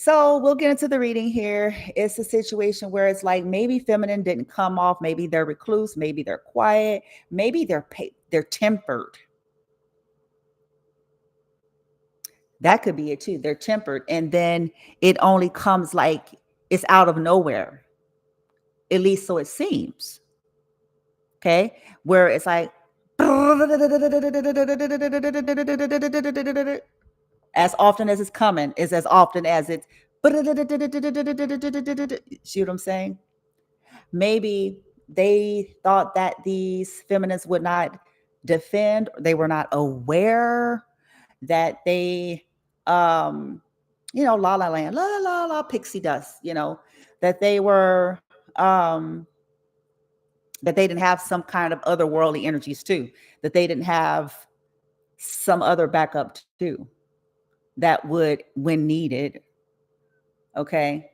So we'll get into the reading here. It's a situation where it's like maybe feminine didn't come off. Maybe they're recluse. Maybe they're quiet. Maybe they're tempered. That could be it too. They're tempered, and then it only comes like it's out of nowhere. At least so it seems. Okay, where it's like as often as it's coming is as often as it's. See what I'm saying? Maybe they thought that these feminists would not defend, they were not aware that they la la land, la la la la pixie dust, that they were that they didn't have some kind of otherworldly energies too, that they didn't have some other backup too that would, when needed, okay,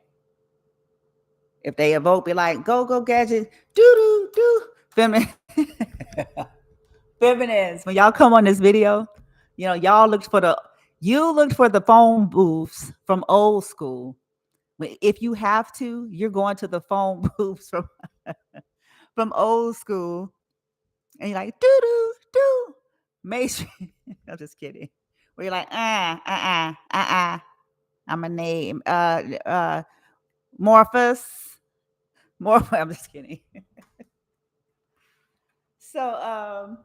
if they evoke, be like, go, go, gadget, do, do, do. Feminine. Feminines, when y'all come on this video, y'all looked for the phone booths from old school. If you have to, you're going to the phone booths from old school, and you're like, do, do, do. Make sure, I'm just kidding. Where you're like, I'm a name, Morphus. I'm just kidding. So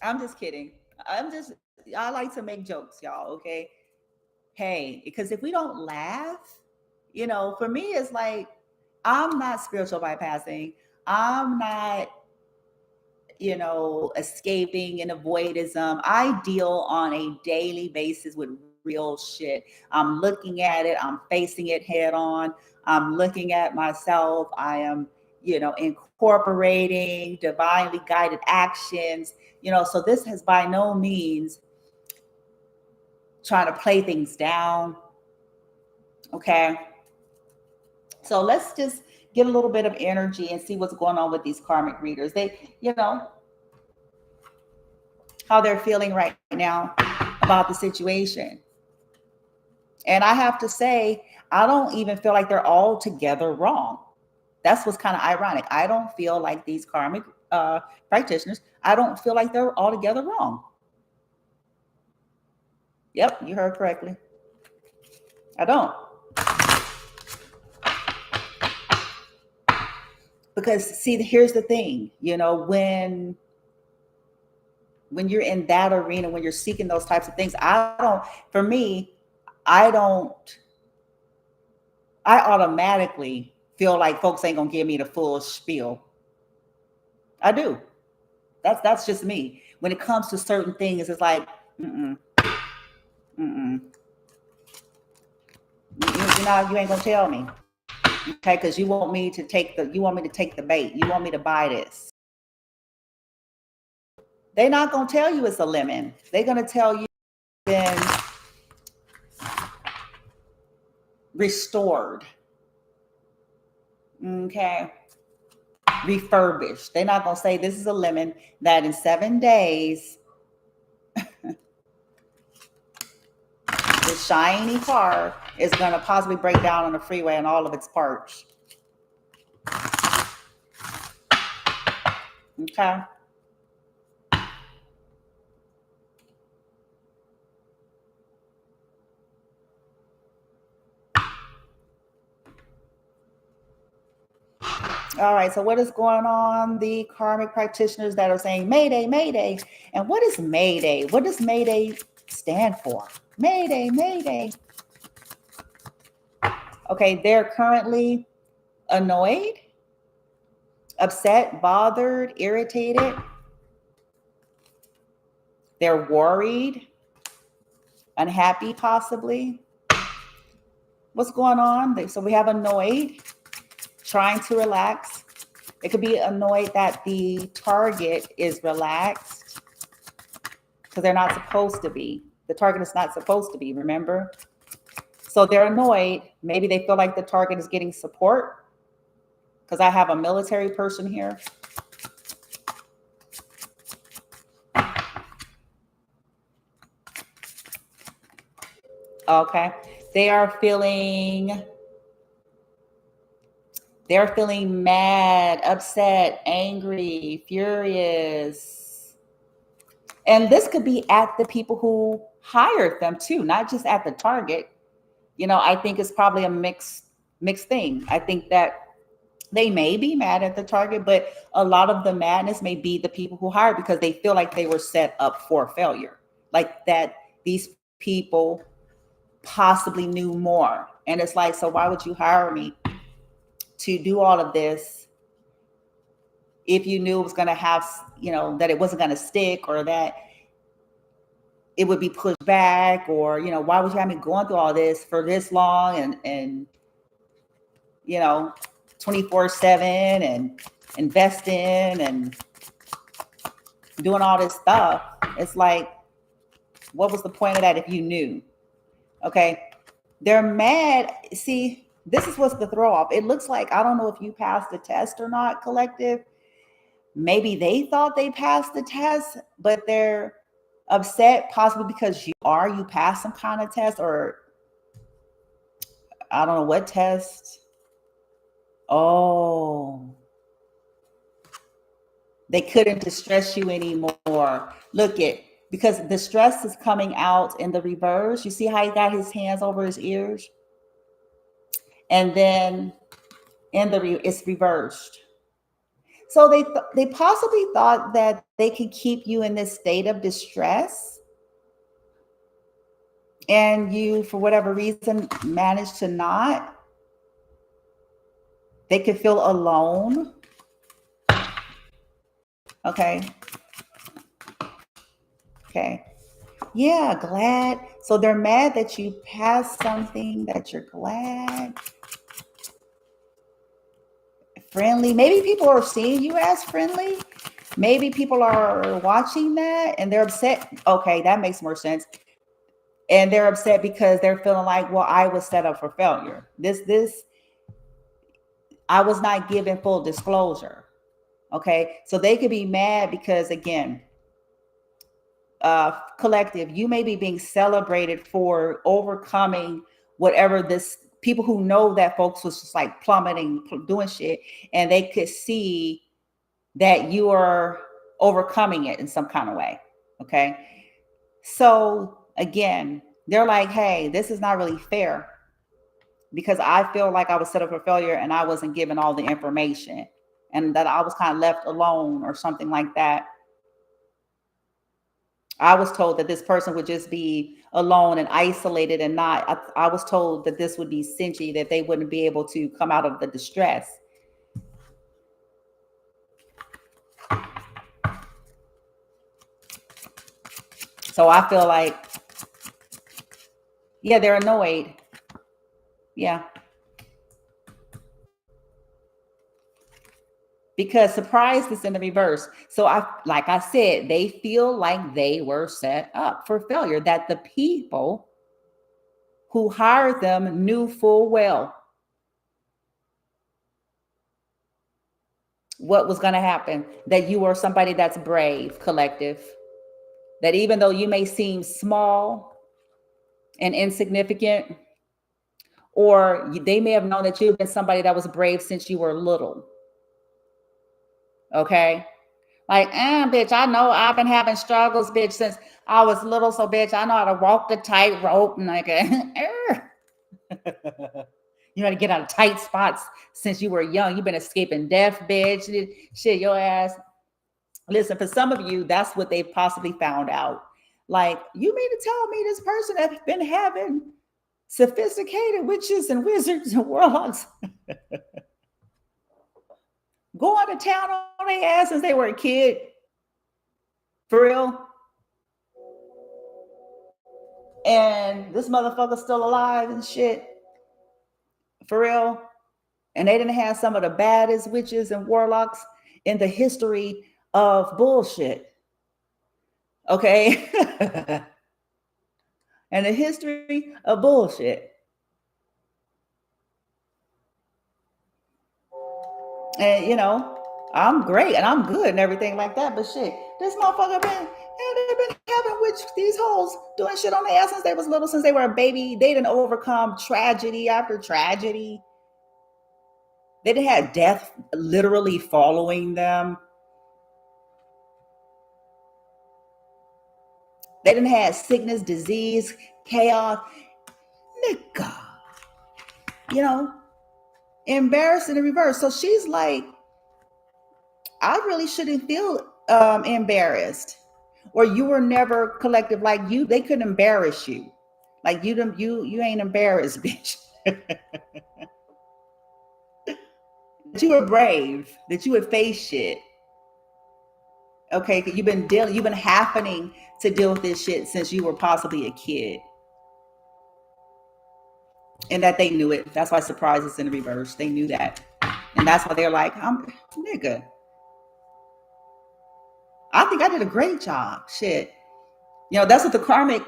I'm just kidding. I like to make jokes, y'all, okay? Hey, because if we don't laugh, for me it's like I'm not spiritual bypassing. I'm not, escaping and avoidism. I deal on a daily basis with real shit. I'm looking at it, I'm facing it head on. I'm looking at myself. I am, incorporating divinely guided actions, so this has by no means trying to play things down. Okay. So let's just get a little bit of energy and see what's going on with these karmic readers. They, how they're feeling right now about the situation. And I have to say, I don't even feel like they're all together wrong. That's what's kind of ironic. I don't feel like these karmic practitioners, I don't feel like they're all together wrong. Yep, you heard correctly. I don't. Because see, here's the thing, when you're in that arena, when you're seeking those types of things, for me, I automatically feel like folks ain't gonna give me the full spiel. I do. That's just me. When it comes to certain things, it's like, you ain't gonna tell me, okay? Because you want me to take the bait. You want me to buy this. They're not gonna tell you it's a lemon. They're gonna tell you then restored, okay, refurbished. They're not gonna say this is a lemon that in 7 days the shiny car is gonna possibly break down on the freeway and all of its parts. Okay. All right, so what is going on? The karmic practitioners that are saying Mayday, Mayday. And what is Mayday? What does Mayday stand for? Mayday, Mayday. Okay, they're currently annoyed, upset, bothered, irritated. They're worried, unhappy, possibly. What's going on? So we have annoyed, trying to relax. It could be annoyed that the target is relaxed because they're not supposed to be. The target is not supposed to be, remember? So they're annoyed. Maybe they feel like the target is getting support because I have a military person here. Okay. They are feeling mad, upset, angry, furious. And this could be at the people who hired them too, not just at the target. I think it's probably a mixed thing. I think that they may be mad at the target, but a lot of the madness may be the people who hired because they feel like they were set up for failure. Like that these people possibly knew more. And it's like, so why would you hire me to do all of this if you knew it was going to have, that it wasn't going to stick, or that it would be pushed back, or, why would you have me going through all this for this long and 24/7 and investing and doing all this stuff? It's like, what was the point of that if you knew? Okay. They're mad. See, this is what's the throw off. It looks like, I don't know if you passed the test or not, collective. Maybe they thought they passed the test, but they're upset possibly because you passed some kind of test, or I don't know what test. Oh, they couldn't distress you anymore. Look because the stress is coming out in the reverse. You see how he got his hands over his ears? And then it's reversed. So they possibly thought that they could keep you in this state of distress, and you, for whatever reason, managed to not. They could feel alone. Okay. Yeah, glad. So they're mad that you passed something, that you're glad. Friendly. Maybe people are seeing you as friendly. Maybe people are watching that and they're upset. Okay, that makes more sense. And they're upset because they're feeling like, well, I was set up for failure. I was not given full disclosure. Okay, so they could be mad because, again, collective, you may be being celebrated for overcoming whatever this, people who know that folks was just like plummeting, doing shit, and they could see that you are overcoming it in some kind of way. Okay. So again, they're like, hey, this is not really fair because I feel like I was set up for failure and I wasn't given all the information, and that I was kind of left alone or something like that. I was told that this person would just be alone and isolated and not, I was told that this would be cingy, that they wouldn't be able to come out of the distress. So I feel like, yeah, they're annoyed. Yeah. Because surprise is in the reverse. So like I said, they feel like they were set up for failure, that the people who hired them knew full well what was going to happen, that you are somebody that's brave, collective, that even though you may seem small and insignificant, or they may have known that you've been somebody that was brave since you were little. Okay. Like, bitch, I know I've been having struggles, bitch, since I was little. So, bitch, I know how to walk the tightrope and like, you know how to get out of tight spots since you were young. You've been escaping death, bitch. Shit, your ass. Listen, for some of you, that's what they've possibly found out. Like, you mean to tell me this person has been having sophisticated witches and wizards and warlocks going to town on their ass since they were a kid? For real? And this motherfucker's still alive and shit? For real? And they didn't have some of the baddest witches and warlocks in the history of bullshit. Okay? And the history of bullshit. And, I'm great and I'm good and everything like that. But shit, this motherfucker they've been having with these hoes doing shit on their ass since they was little, since they were a baby. They didn't overcome tragedy after tragedy. They didn't have death literally following them. They didn't have sickness, disease, chaos. Nigga. You know, embarrassed in the reverse. So she's like, I really shouldn't feel embarrassed. Or you were never collective like you. They couldn't embarrass you. Like you ain't embarrassed, bitch. That you were brave, that you would face shit. Okay, you've been happening to deal with this shit since you were possibly a kid. And that they knew it. That's why surprise is in the reverse. They knew that. And that's why they're like, nigga, I think I did a great job. Shit. You know, that's what the karmic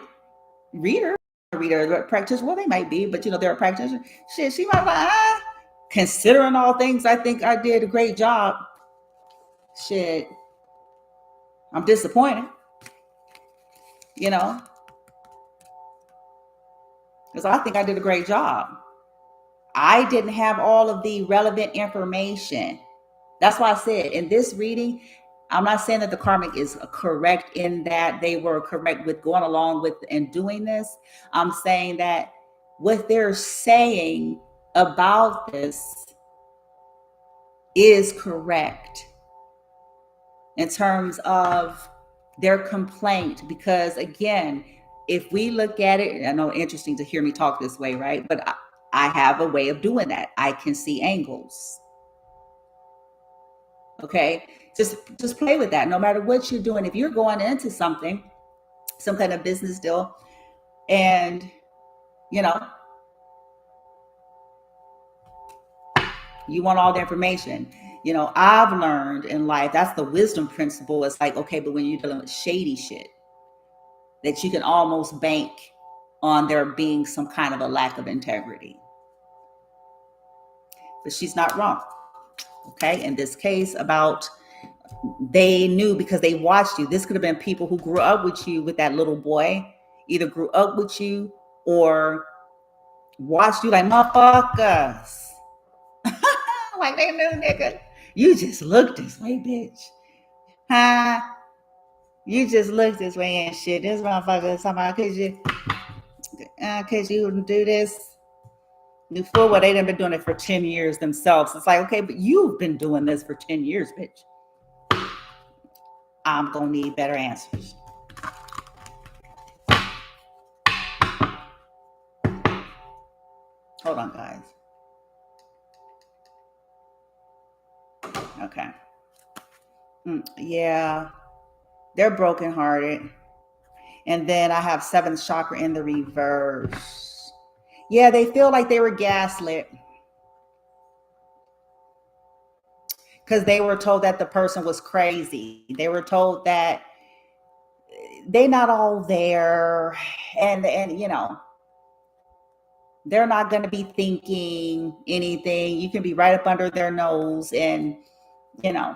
reader, practitioner, well, they might be, but you know, they're a practitioner. Shit, she might be like, considering all things, I think I did a great job. Shit. I'm disappointed. You know? Because I think I did a great job. I didn't have all of the relevant information. That's why I said in this reading, I'm not saying that the karmic is correct in that they were correct with going along with and doing this. I'm saying that what they're saying about this is correct in terms of their complaint. Because again, if we look at it, I know interesting to hear me talk this way, right? But I have a way of doing that. I can see angles. Okay, just play with that. No matter what you're doing, if you're going into something, some kind of business deal, and you know, you want all the information. You know, I've learned in life, that's the wisdom principle. It's like, okay, but when you're dealing with shady shit, that you can almost bank on there being some kind of a lack of integrity. But she's not wrong. Okay, in this case, about they knew because they watched you. This could have been people who grew up with you, with that little boy, either grew up with you or watched you like motherfuckers. Like they knew, nigga, you just look this way, bitch. Huh? You just look this way and shit. This motherfucker somehow cause you do this. You fool, well, they done been doing it for 10 years themselves. It's like, okay, but you've been doing this for 10 years, bitch. I'm gonna need better answers. Hold on, guys. Okay. Yeah, they're brokenhearted. And then I have 7th chakra in the reverse. Yeah, they feel like they were gaslit. Because they were told that the person was crazy. They were told that they're not all there. And you know, they're not going to be thinking anything. You can be right up under their nose and, you know.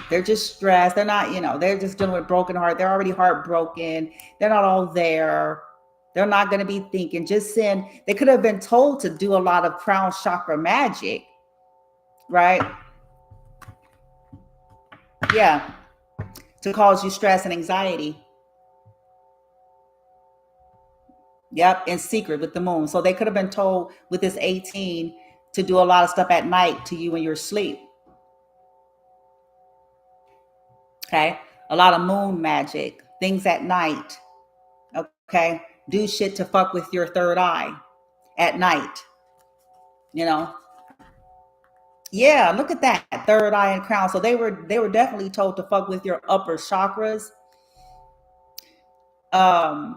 They're just stressed. They're not, you know, they're just dealing with broken heart. They're already heartbroken. They're not all there. They're not going to be thinking, just saying they could have been told to do a lot of crown chakra magic, right? Yeah. To cause you stress and anxiety. Yep. In secret with the moon. So they could have been told with this 18 to do a lot of stuff at night to you when you're asleep. Okay. A lot of moon magic, things at night. Okay. Do shit to fuck with your third eye at night. You know? Yeah, look at that. Third eye and crown. So they were definitely told to fuck with your upper chakras. And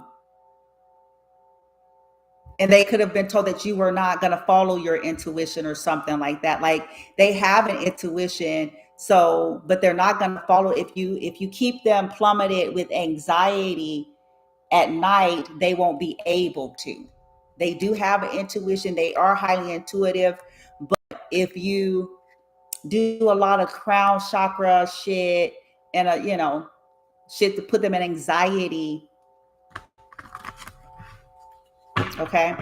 they could have been told that you were not going to follow your intuition or something like that. Like they have an intuition, so but they're not going to follow. If you keep them plummeted with anxiety at night, they won't be able to. They do have an intuition. They are highly intuitive. But if you do a lot of crown chakra shit and shit to put them in anxiety, okay?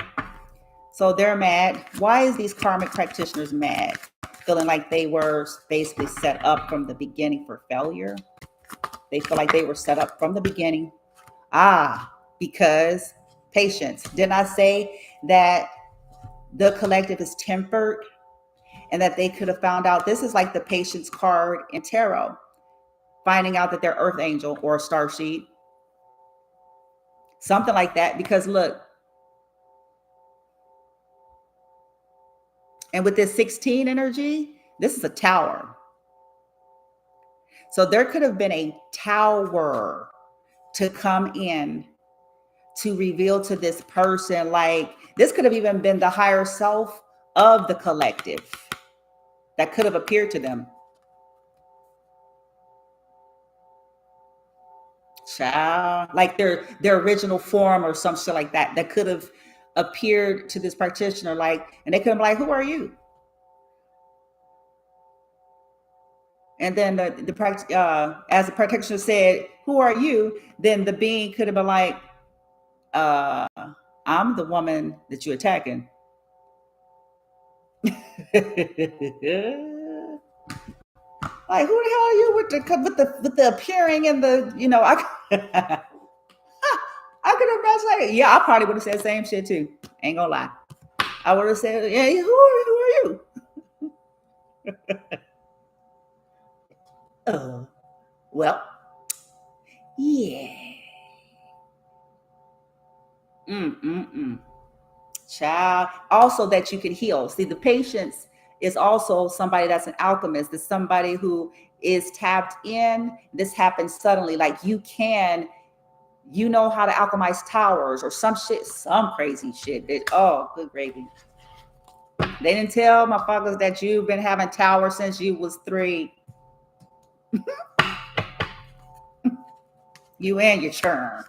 So they're mad. Why is these karmic practitioners mad? Feeling like they were basically set up from the beginning for failure. They feel like they were set up from the beginning. Because patience. Didn't I say that the collective is tempered and that they could have found out? This is like the patience card in tarot, finding out that they're earth angel or a starseed, something like that. Because look, and with this 16 energy, this is a tower. So there could have been a tower to come in to reveal to this person, like this could have even been the higher self of the collective that could have appeared to them. Child, like their original form or some shit like that, that could have appeared to this practitioner, like, and they could have been like, who are you? And then as the practitioner said, who are you? Then the being could have been like, I'm the woman that you're attacking. Like, who the hell are you with the appearing and the, I could imagine, like, yeah, I probably would have said the same shit too. Ain't gonna lie. I would have said, yeah, who are you? Well, yeah. Child. Also that you can heal. See, the patience is also somebody that's an alchemist. It's somebody who is tapped in. This happens suddenly. Like you know how to alchemize towers or some shit, some crazy shit. Oh, good gravy. They didn't tell motherfuckers that you've been having towers since you was 3. You and your churn.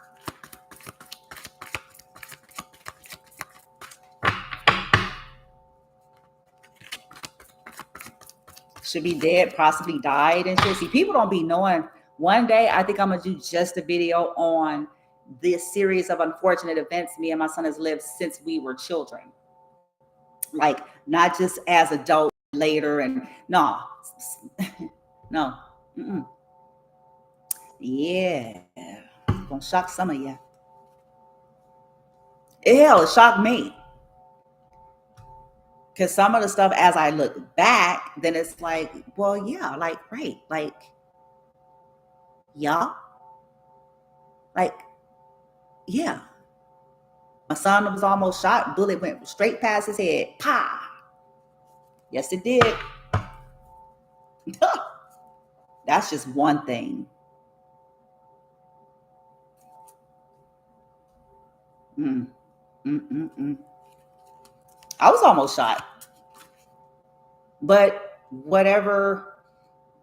Should be dead, possibly died and shit. See, people don't be knowing. One day, I think I'm gonna do just a video on this series of unfortunate events me and my son has lived since we were children. Like, not just as adults later and no. Yeah. Gonna shock some of you. Hell, it shocked me. Because some of the stuff, as I look back, then it's like, well, yeah, like, right, like, yeah, like, yeah. My son was almost shot. Bullet went straight past his head. Pa! Yes, it did. That's just one thing. I was almost shot. But whatever,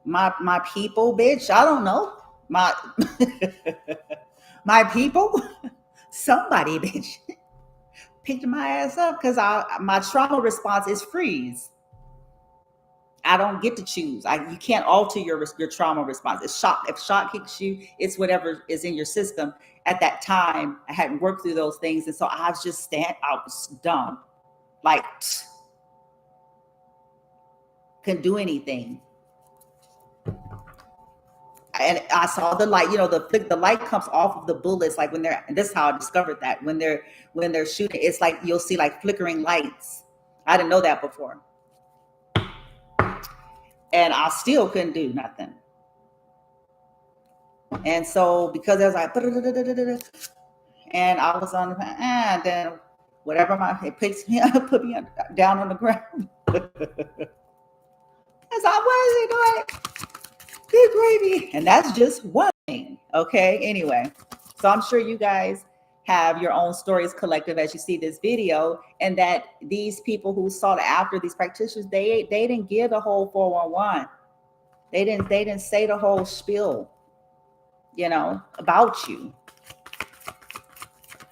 my people, bitch, I don't know. My my people, somebody, bitch, picked my ass up because my trauma response is freeze. I don't get to choose. You can't alter your trauma response. It's shock. If shock hits you, it's whatever is in your system at that time. I hadn't worked through those things, and so I was just I was dumb, like couldn't do anything. And I saw the light. The light comes off of the bullets, like when they're. And this is how I discovered that when they're shooting, it's like you'll see like flickering lights. I didn't know that before. And I still couldn't do nothing. And so because I was like, and I was on the, and then whatever it picks me up, put me down on the ground. As I was doing, good gravy. And that's just one thing. Okay. Anyway, so I'm sure you guys have your own stories collective as you see this video, and that these people who sought after these practitioners, they didn't give the whole 411. They didn't say the whole spiel, about you.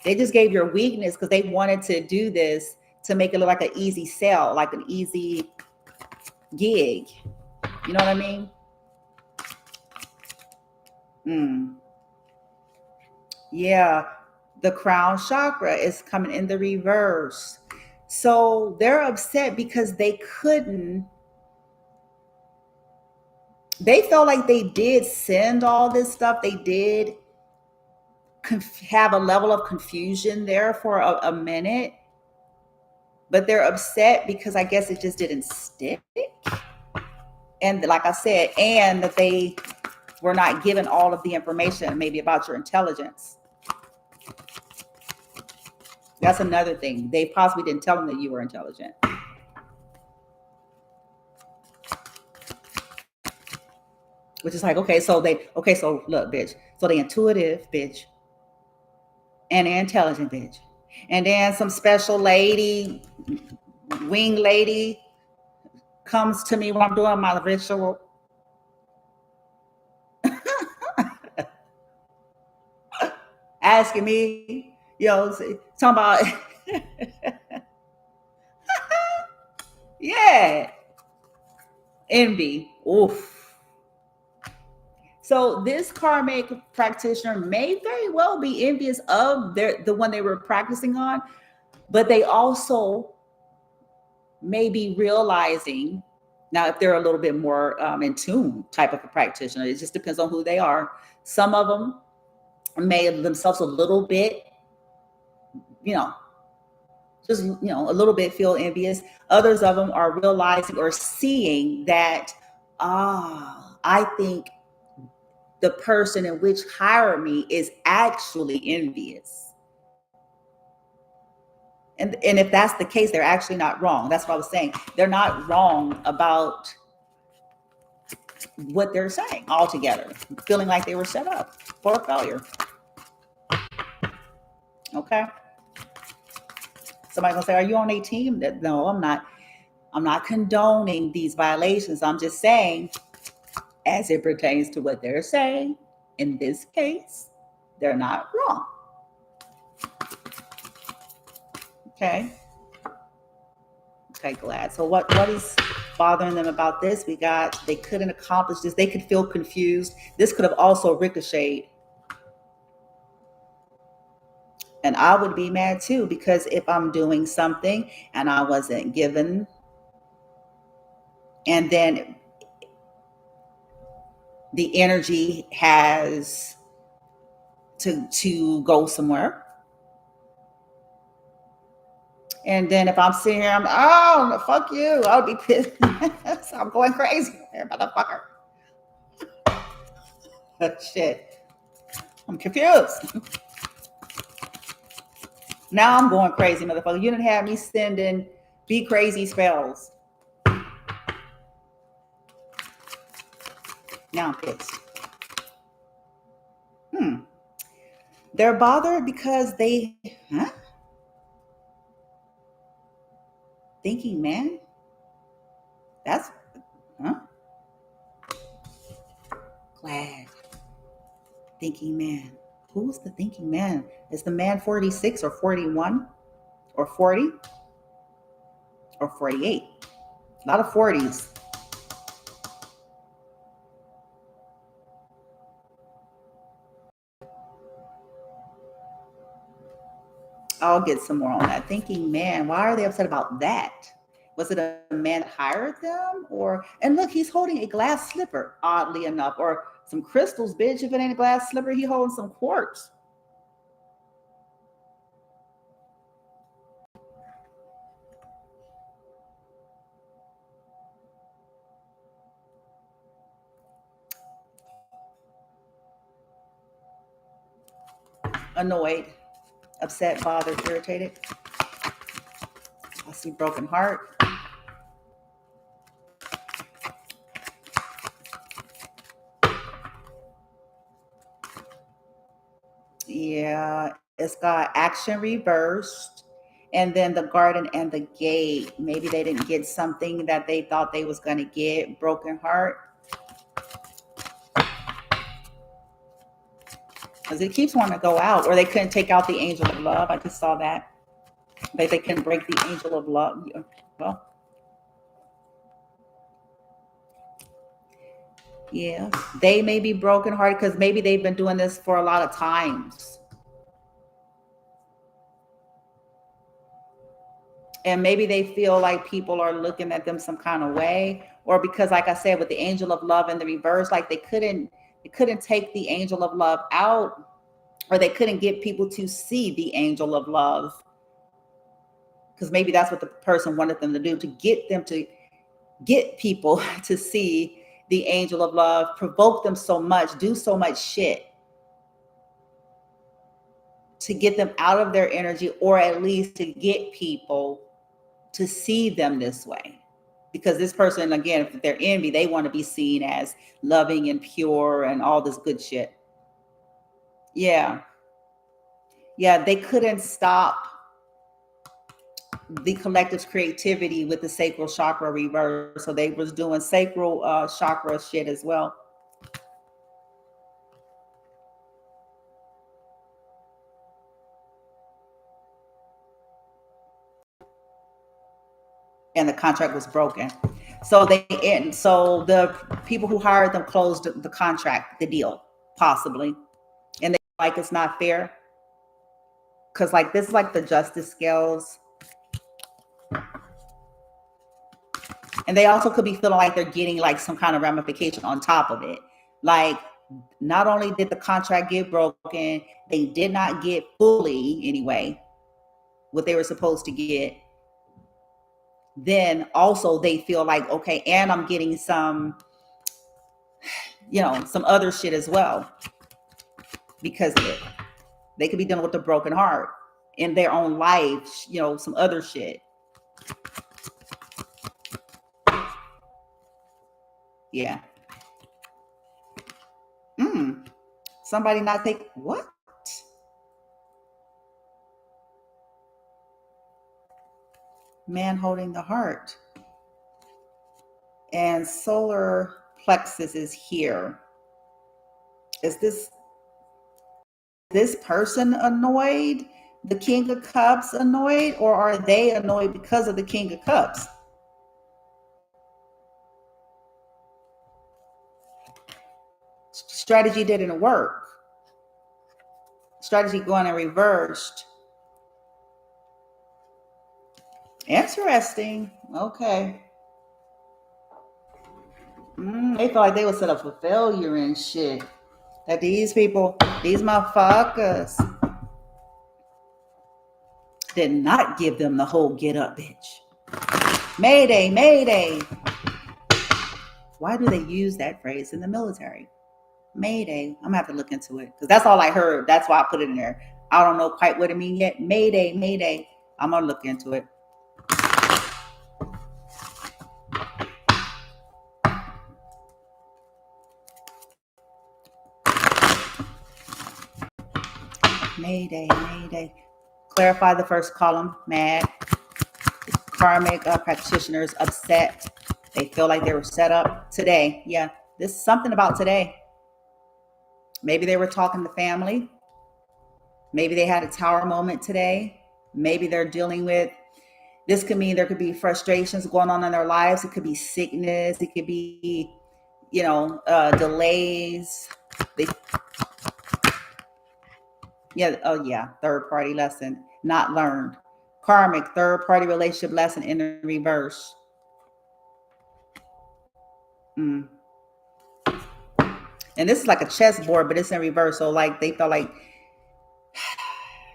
They just gave your weakness because they wanted to do this to make it look like an easy sell, like an easy gig. You know what I mean? Yeah. The crown chakra is coming in the reverse. So they're upset because they felt like they did send all this stuff. They did have a level of confusion there for a minute, but they're upset because I guess it just didn't stick. And like I said, and that they were not given all of the information maybe about your intelligence. That's another thing. They possibly didn't tell them that you were intelligent. Which is like, okay, so look, bitch. So they intuitive, bitch. And they're intelligent, bitch. And then some special lady, wing lady, comes to me when I'm doing my ritual. Asking me, talking about, yeah, envy. Oof. So this karmic practitioner may very well be envious of the one they were practicing on, but they also may be realizing, now if they're a little bit more in tune type of a practitioner, it just depends on who they are. Some of them may themselves a little bit, just, a little bit feel envious. Others of them are realizing or seeing that, I think the person in which hired me is actually envious. And if that's the case, they're actually not wrong. That's what I was saying. They're not wrong about what they're saying altogether, feeling like they were set up for failure. Okay. Somebody's gonna say, are you on a team? No, I'm not. I'm not condoning these violations. I'm just saying, as it pertains to what they're saying, in this case, they're not wrong. Okay. Okay, glad. So what is bothering them about this? They couldn't accomplish this. They could feel confused. This could have also ricocheted. And I would be mad too, because if I'm doing something and I wasn't given, and then the energy has to go somewhere. And then if I'm sitting here, fuck you. I would be pissed. I'm going crazy here, motherfucker. Shit. I'm confused. Now I'm going crazy, motherfucker. You didn't have me sending be crazy spells. Now I'm pissed. They're bothered because thinking man? That's, glad. Thinking man. Who's the thinking man? Is the man 46 or 41 or 40 or 48? A lot of 40s. I'll get some more on that. Thinking man, why are they upset about that? Was it a man that hired them? And look, he's holding a glass slipper, oddly enough, or some crystals, bitch. If it ain't a glass slipper, he holding some quartz. Annoyed, upset, bothered, irritated. I see broken heart. Yeah, it's got action reversed, and then the garden and the gate. Maybe they didn't get something that they thought they was going to get. Broken heart. because it keeps wanting to go out. Or they couldn't take out the angel of love. I just saw that. They couldn't break the angel of love. Well, yeah, they may be brokenhearted because maybe they've been doing this for a lot of times. And maybe they feel like people are looking at them some kind of way, or because, like I said, with the angel of love in the reverse, like they couldn't take the angel of love out, or they couldn't get people to see the angel of love, because maybe that's what the person wanted them to do, to get people to see the angel of love, provoke them so much, do so much shit to get them out of their energy, or at least to get people to see them this way. Because this person, again, if they're envy, they want to be seen as loving and pure and all this good shit. Yeah. Yeah, they couldn't stop the collective's creativity with the sacral chakra reverse. So they was doing sacral chakra shit as well. And the contract was broken. So so the people who hired them closed the contract, the deal, possibly. And they like it's not fair. Because like this is like the justice scales. And they also could be feeling like they're getting like some kind of ramification on top of it. Like, not only did the contract get broken, they did not get fully, anyway, what they were supposed to get. Then also they feel like, okay, and I'm getting some, some other shit as well because of it. They could be dealing with a broken heart in their own life, some other shit. Yeah. Somebody not take what? Man holding the heart. And solar plexus is here. Is this person annoyed? The King of Cups annoyed? Or are they annoyed because of the King of Cups? Strategy didn't work. Strategy going in reversed. Interesting. Okay. They felt like they were set up for failure and shit. That these people, these motherfuckers, did not give them the whole get up, bitch. Mayday, mayday. Why do they use that phrase in the military? Mayday. I'm gonna have to look into it because that's all I heard. That's why I put it in there. I don't know quite what it means yet. Mayday, mayday. I'm gonna look into it. Mayday, mayday. Clarify the first column. Mad. Karmic practitioners upset. They feel like they were set up today. Yeah, this is something about today. Maybe they were talking to family. Maybe they had a tower moment today. Maybe they're dealing with, this could mean there could be frustrations going on in their lives. It could be sickness. It could be, delays. Third party lesson, not learned. Karmic, third party relationship lesson in the reverse. And this is like a chessboard, but it's in reverse. So like they felt like,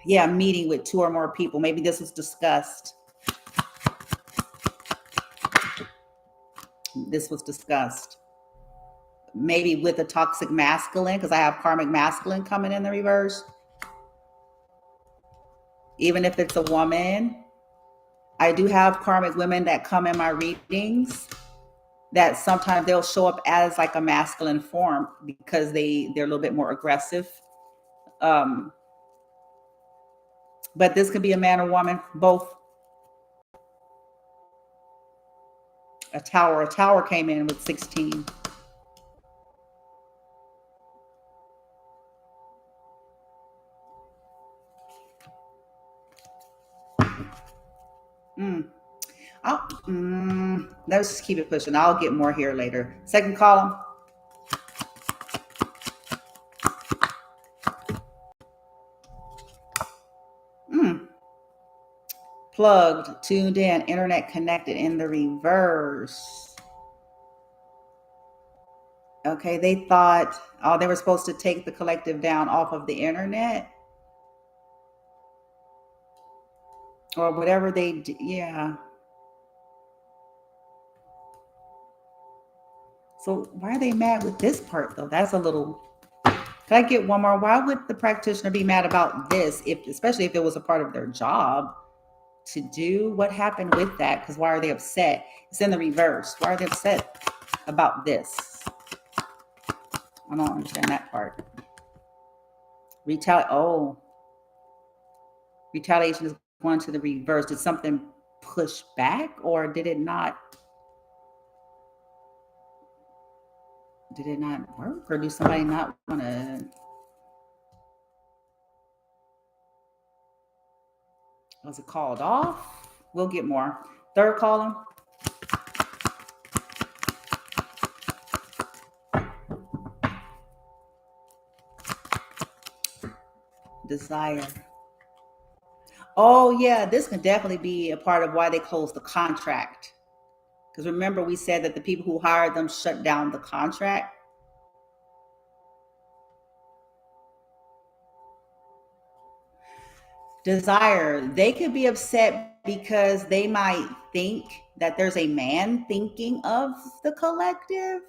meeting with two or more people. Maybe this was discussed. This was discussed. Maybe with a toxic masculine, because I have karmic masculine coming in the reverse. Even if it's a woman, I do have karmic women that come in my readings that sometimes they'll show up as like a masculine form because they're a little bit more aggressive. But this could be a man or woman, both. A tower came in with 16. Let's just keep it pushing. I'll get more here later. Second column. Plugged, tuned in, internet connected in the reverse. Okay, they thought, they were supposed to take the collective down off of the internet or whatever they do. Yeah. So why are they mad with this part though? That's a little. Can I get one more? Why would the practitioner be mad about this, especially if it was a part of their job to do? What happened with that? Because why are they upset? It's in the reverse. Why are they upset about this? I don't understand that part. Retaliation is going to the reverse. Did something push back, or did it not? Did it not work, or do somebody not want to? Was it called off? We'll get more. Third column. Desire. Oh yeah, this can definitely be a part of why they closed the contract. Because remember, we said that the people who hired them shut down the contract. Desire. They could be upset because they might think that there's a man thinking of the collective.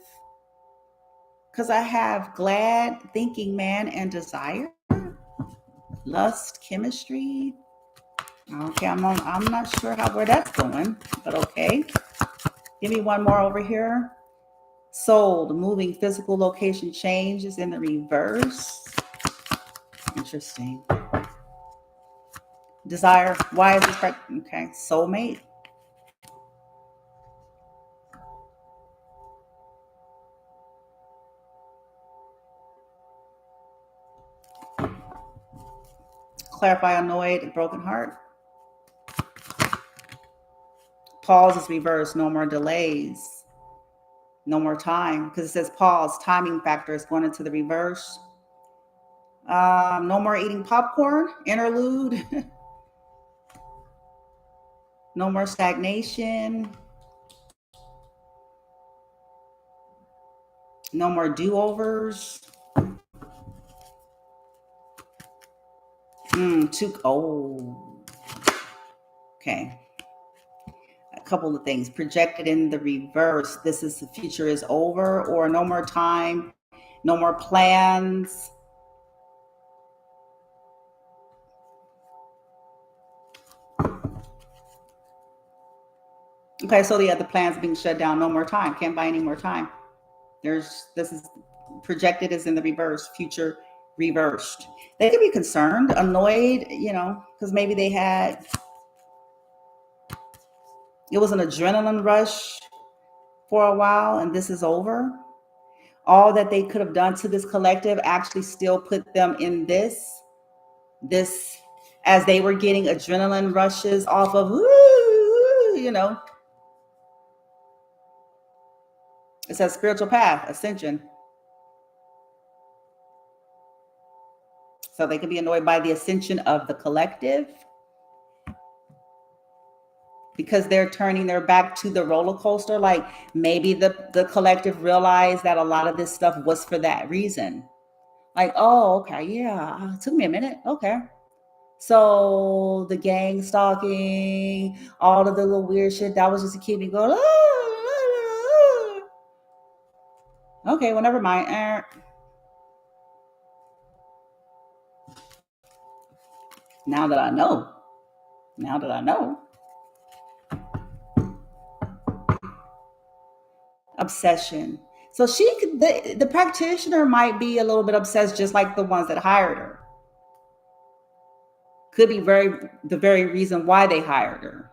Because I have glad, thinking man, and desire. Lust, chemistry. Okay, I'm not sure where that's going, but okay. Give me one more over here. Sold, moving, physical location change is in the reverse. Interesting. Desire, why is this okay? Soulmate. Clarify, annoyed, broken heart. Pause is reverse, no more delays. No more time, because it says pause, timing factor is going into the reverse. No more eating popcorn, interlude. No more stagnation. No more do-overs. Okay. A couple of things. Projected in the reverse. This is the future is over, or no more time, no more plans. Okay, so the plans being shut down, no more time, can't buy any more time. This is projected as in the reverse, future reversed. They could be concerned, annoyed, because maybe it was an adrenaline rush for a while and this is over. All that they could have done to this collective actually still put them in this as they were getting adrenaline rushes off of, it says spiritual path, ascension. So they can be annoyed by the ascension of the collective because they're turning their back to the roller coaster. Like maybe the collective realized that a lot of this stuff was for that reason. Like, oh, okay, yeah, it took me a minute. Okay. So the gang stalking, all of the little weird shit, that was just to keep me going. Okay, well, never mind. Now that I know. Obsession. So the practitioner might be a little bit obsessed, just like the ones that hired her. Could be the very reason why they hired her.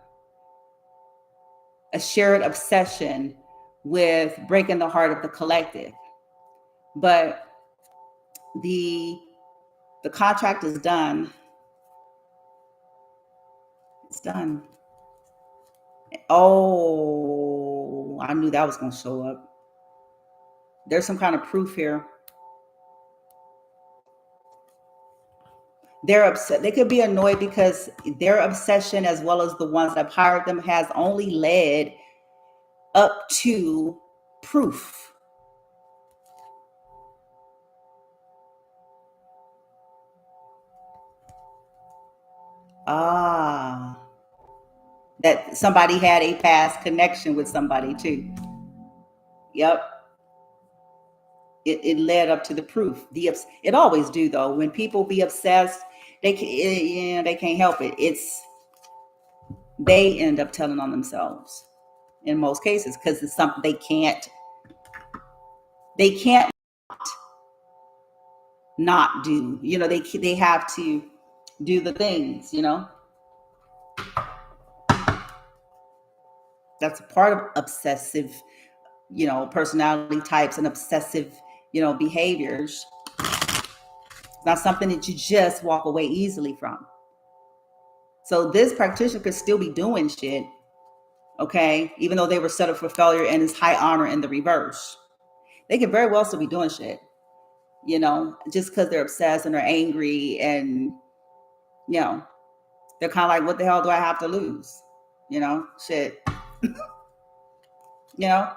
A shared obsession with breaking the heart of the collective. But the contract is done. It's done. Oh, I knew that was going to show up. There's some kind of proof here. They're upset. They could be annoyed because their obsession, as well as the ones that hired them, has only led up to proof. Ah, that somebody had a past connection with somebody too. Yep. It led up to the proof. It always do though. When people be obsessed, they can't help it. They end up telling on themselves in most cases because it's something they can't not do. They have to do the things. That's a part of obsessive, personality types and obsessive, behaviors. It's not something that you just walk away easily from. So this practitioner could still be doing shit, okay, even though they were set up for failure and is high honor in the reverse. They could very well still be doing shit, just because they're obsessed and they're angry and, they're kind of like, what the hell do I have to lose? Shit. you know,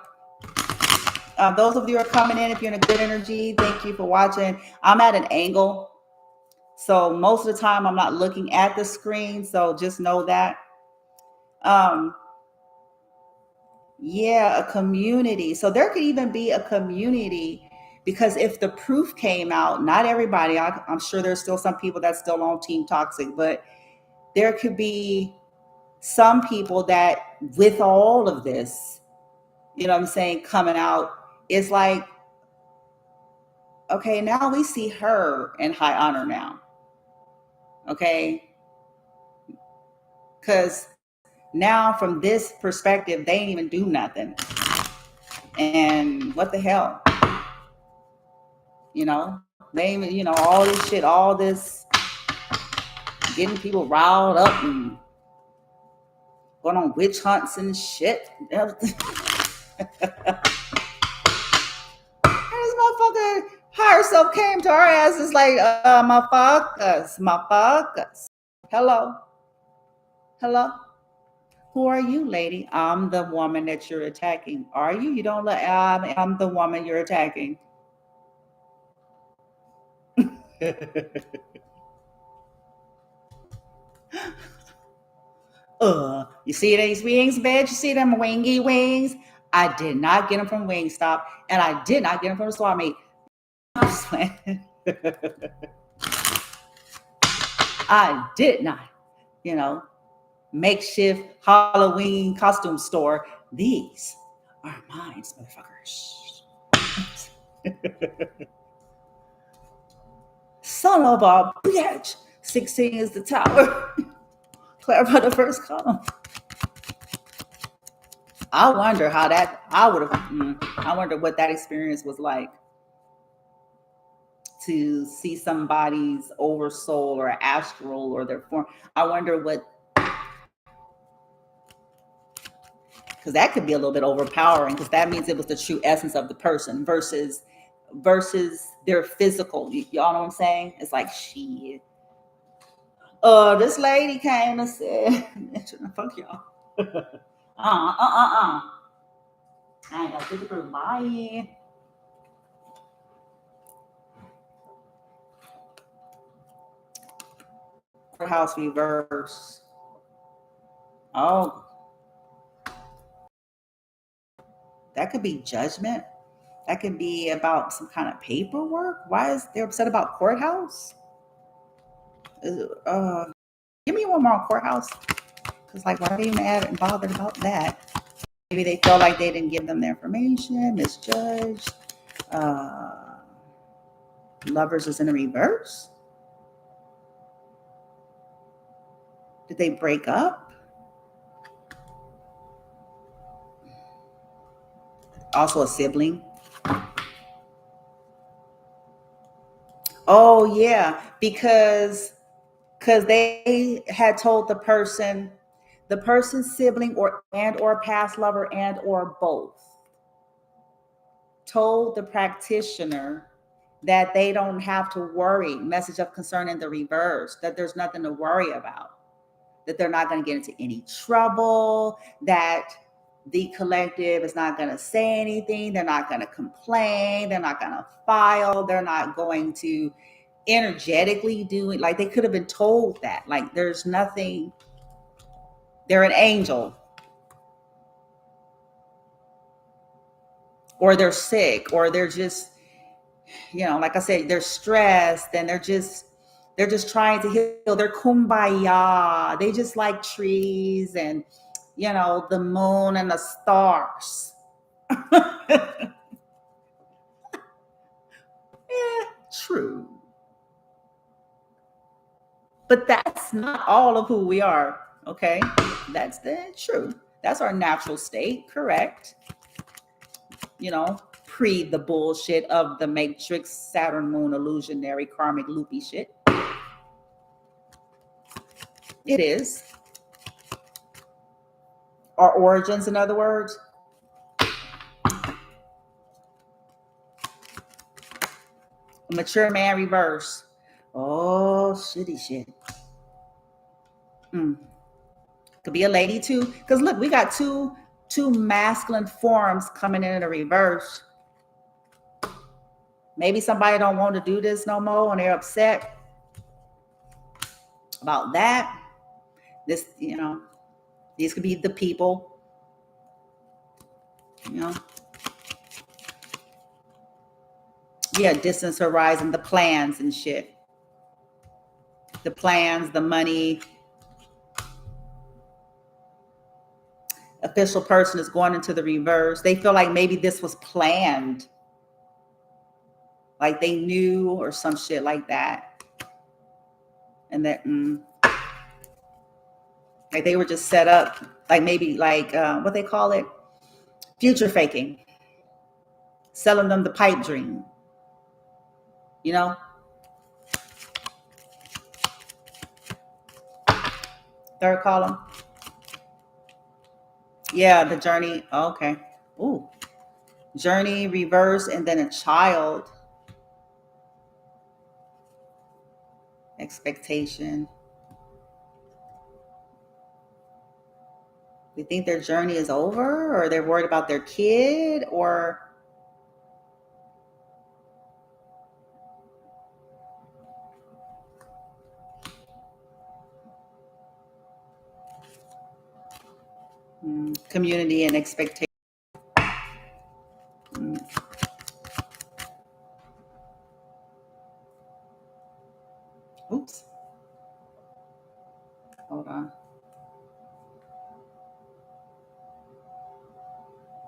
those of you who are coming in, if you're in a good energy, thank you for watching. I'm at an angle, so most of the time I'm not looking at the screen, so just know that. Yeah, a community. So there could even be a community, because if the proof came out, not everybody, I'm sure there's still some people that's still on Team Toxic, but there could be some people that with all of this, what I'm saying, coming out, it's like, okay, now we see her in high honor now. Okay. Because now from this perspective, they ain't even do nothing. And what the hell? They ain't even, all this shit, all this getting people riled up and going on witch hunts and shit. This motherfucker higher self came to our asses like, motherfuckers. Hello. Who are you, lady? I'm the woman that you're attacking. Are you? You don't let. I'm the woman you're attacking. You see these wings, bitch? You see them wingy wings? I did not get them from Wingstop, and I did not get them from the store meat. I did not, makeshift Halloween costume store. These are mine, motherfuckers. Son of a bitch. 16 is the tower. Clarify the first column. I wonder how that, I wonder what that experience was like, to see somebody's oversoul or astral or their form. I wonder what, because that could be a little bit overpowering, because that means it was the true essence of the person versus their physical. Y'all know what I'm saying? It's like, shit. This lady came and said, fuck y'all. I ain't got to get the bye. Courthouse reverse. Oh, that could be judgment. That could be about some kind of paperwork. Why is they upset about courthouse? Give me one more courthouse. Because, like, why are they mad and bothered about that? Maybe they felt like they didn't give them the information, misjudged. Lovers is in the reverse. Did they break up? Also a sibling. Oh, yeah, because they had told the person the person's sibling or past lover or both told the practitioner that they don't have to worry, message of concern in the reverse, that there's nothing to worry about, that they're not going to get into any trouble, that the collective is not going to say anything, they're not going to complain, they're not going to file, they're not going to energetically do it. Like, they could have been told that. Like, there's nothing, they're an angel, or they're sick, or they're just, like I said, they're stressed, and they're just trying to heal. They're kumbaya. They just like trees and, the moon and the stars. True. But that's not all of who we are. Okay. That's the true. That's our natural state. Correct. Pre the bullshit of the Matrix, Saturn, Moon, illusionary, karmic, loopy shit. It is. Our origins, in other words. A mature man reverse. Oh, shitty shit. Could be a lady too. Because look, we got two masculine forms coming in a reverse. Maybe somebody don't want to do this no more and they're upset about that. This, these could be the people. Yeah, distance horizon, the plans and shit. The plans, the money. Official person is going into the reverse. They feel like maybe this was planned. Like they knew, or some shit like that. And that, like they were just set up, like maybe like, what they call it? Future faking. Selling them the pipe dream. Third column. Yeah, the journey. Okay. Ooh. Journey, reverse, and then a child. Expectation. They think their journey is over, or they're worried about their kid, or community and expectation. Oops. Hold on.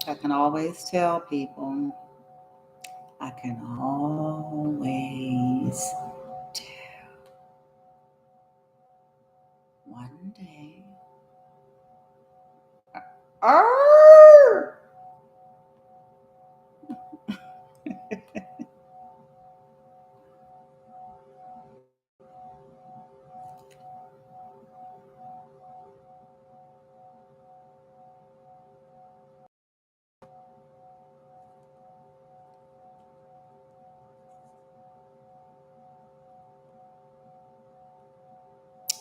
I can always tell people. I can always tell. One day.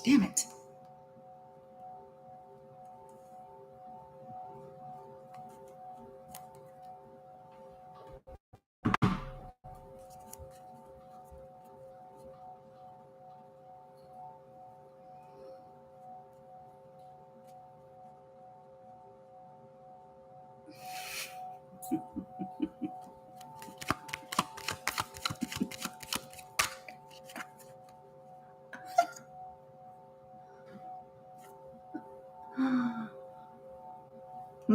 Damn it.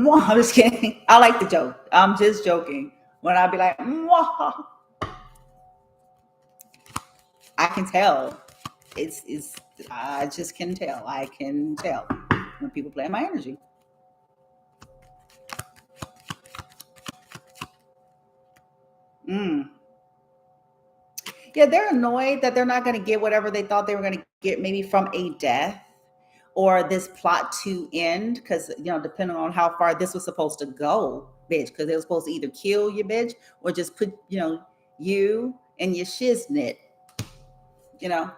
I'm just kidding. I like the joke. I'm just joking. When I be like, I can tell. It's I just can tell. I can tell when people play my energy. Yeah, they're annoyed that they're not going to get whatever they thought they were going to get, maybe from a death, or this plot to end, because depending on how far this was supposed to go, bitch, because they were supposed to either kill you, bitch, or just put you and your shiznit, and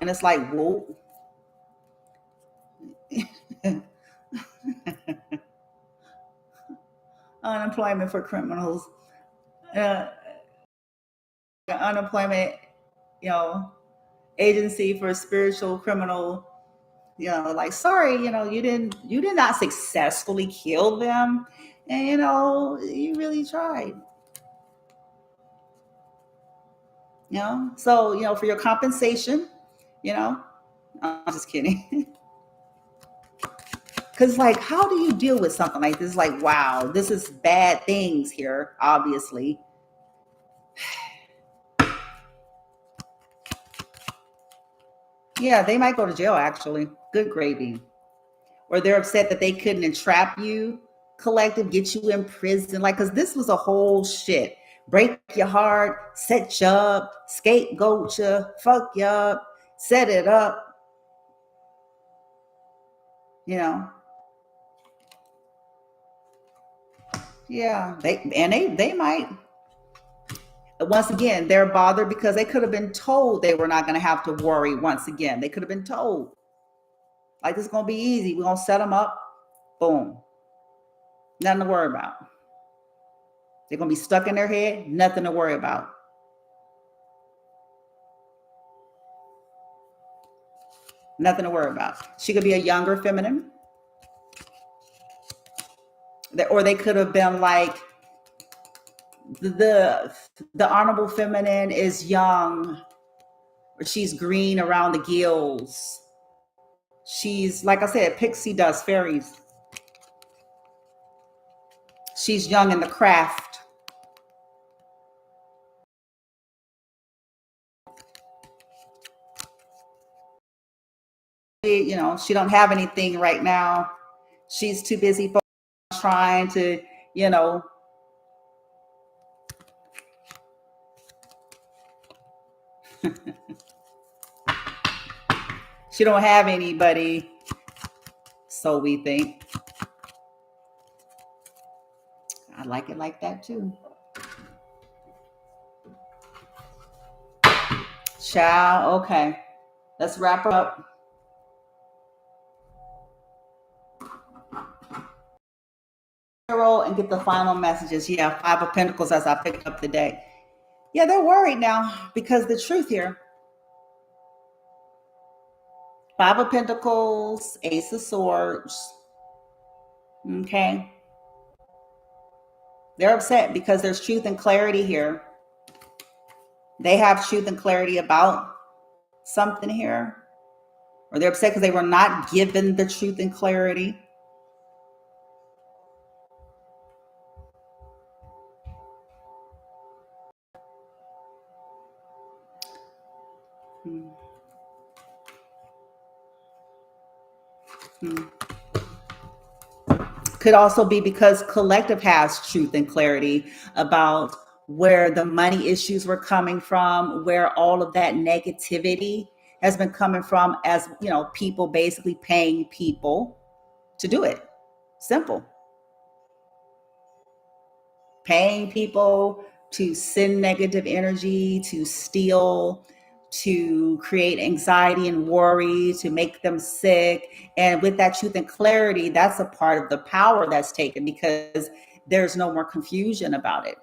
it's like, whoa. Unemployment for criminals, unemployment, agency for spiritual criminal, like, sorry, you did not successfully kill them, and you really tried, so for your compensation, I'm just kidding. Because, like, how do you deal with something like this? Like, wow, this is bad things here, obviously. Yeah, they might go to jail, actually. Good gravy. Or they're upset that they couldn't entrap you, collective, get you in prison. Like, because this was a whole shit. Break your heart, set you up, scapegoat you, fuck you up, set it up, Yeah, they might. Once again, they're bothered because they could have been told they were not going to have to worry. Once again, they could have been told, like, this is going to be easy. We're going to set them up. Boom. Nothing to worry about. They're going to be stuck in their head. Nothing to worry about. Nothing to worry about. She could be a younger feminine. Or they could have been like, the honorable feminine is young, or she's green around the gills. She's, like I said, pixie dust, fairies. She's young in the craft. She don't have anything right now. She's too busy trying to, she don't have anybody, so we think. I like it like that too. Ciao. Okay, let's wrap up. And get the final messages. Yeah, 5 of Pentacles as I picked up today. Yeah, they're worried now because the truth here. 5 of Pentacles, Ace of Swords. Okay. They're upset because there's truth and clarity here. They have truth and clarity about something here. Or they're upset because they were not given the truth and clarity. Could also be because collective has truth and clarity about where the money issues were coming from, where all of that negativity has been coming from, as people basically paying people to do it. Simple. Paying people to send negative energy, to steal, to create anxiety and worry, to make them sick. And with that truth and clarity, that's a part of the power that's taken, because there's no more confusion about it.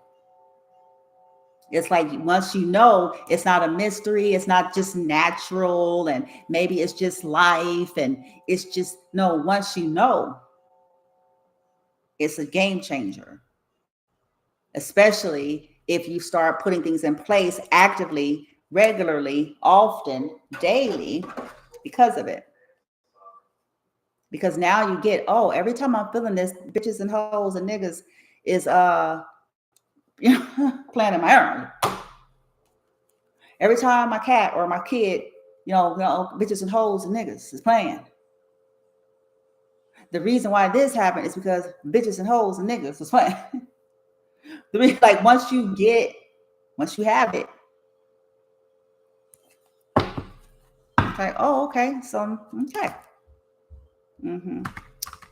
It's like, once it's not a mystery, it's not just natural, and maybe it's just life, and it's just, no, once it's a game changer. Especially if you start putting things in place actively, regularly, often, daily, because of it. Because now you get, every time I'm feeling this, bitches and hoes and niggas is playing in my arm. Every time my cat or my kid, bitches and hoes and niggas is playing. The reason why this happened is because bitches and hoes and niggas was playing. Like, once you have it, Okay. Oh, okay. So, okay.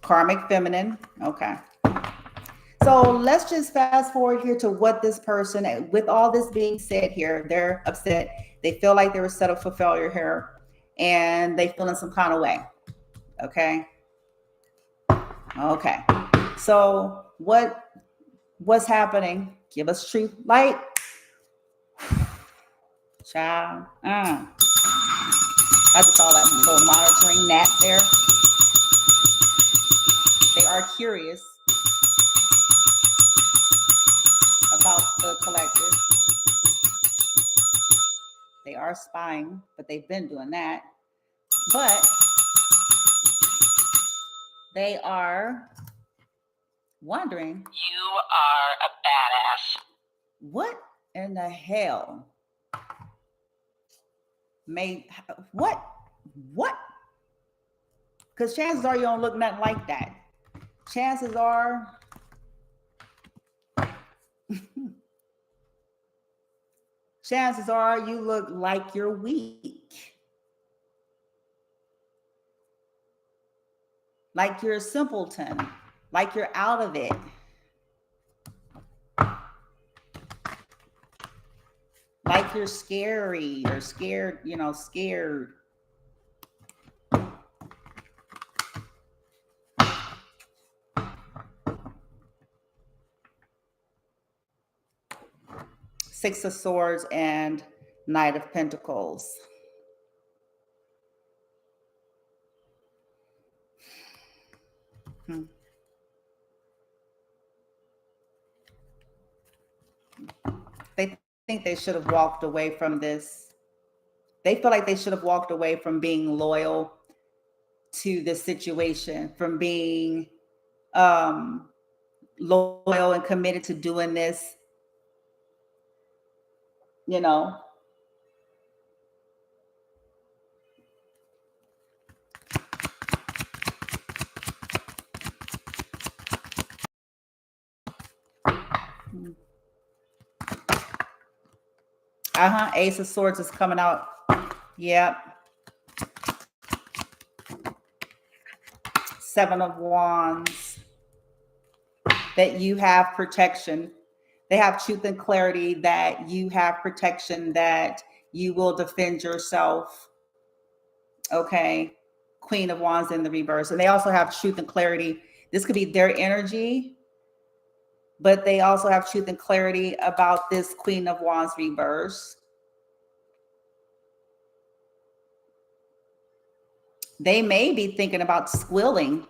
Karmic feminine. Okay. So let's just fast forward here to what this person, with all this being said here, they're upset. They feel like they were set up for failure here, and they feel in some kind of way. Okay. Okay. So what's happening? Give us truth, light, child. I just saw that little monitoring gnat there. They are curious about the collective. They are spying, but they've been doing that. But they are wondering, you are a badass. what in the hell made what? Because chances are you don't look nothing like that. Chances are chances are you look like you're weak. Like you're a simpleton. Like you're out of it. Like you're scary or scared, scared. Six of Swords and Knight of Pentacles. They think they should have walked away from this. They feel like they should have walked away from being loyal to this situation, from being loyal and committed to doing this, Ace of Swords is coming out. Yep. Seven of Wands. That you have protection. They have truth and clarity that you have protection, that you will defend yourself. Okay. Queen of Wands in the reverse. And they also have truth and clarity. This could be their energy, but they also have truth and clarity about this Queen of Wands reverse. They may be thinking about squilling.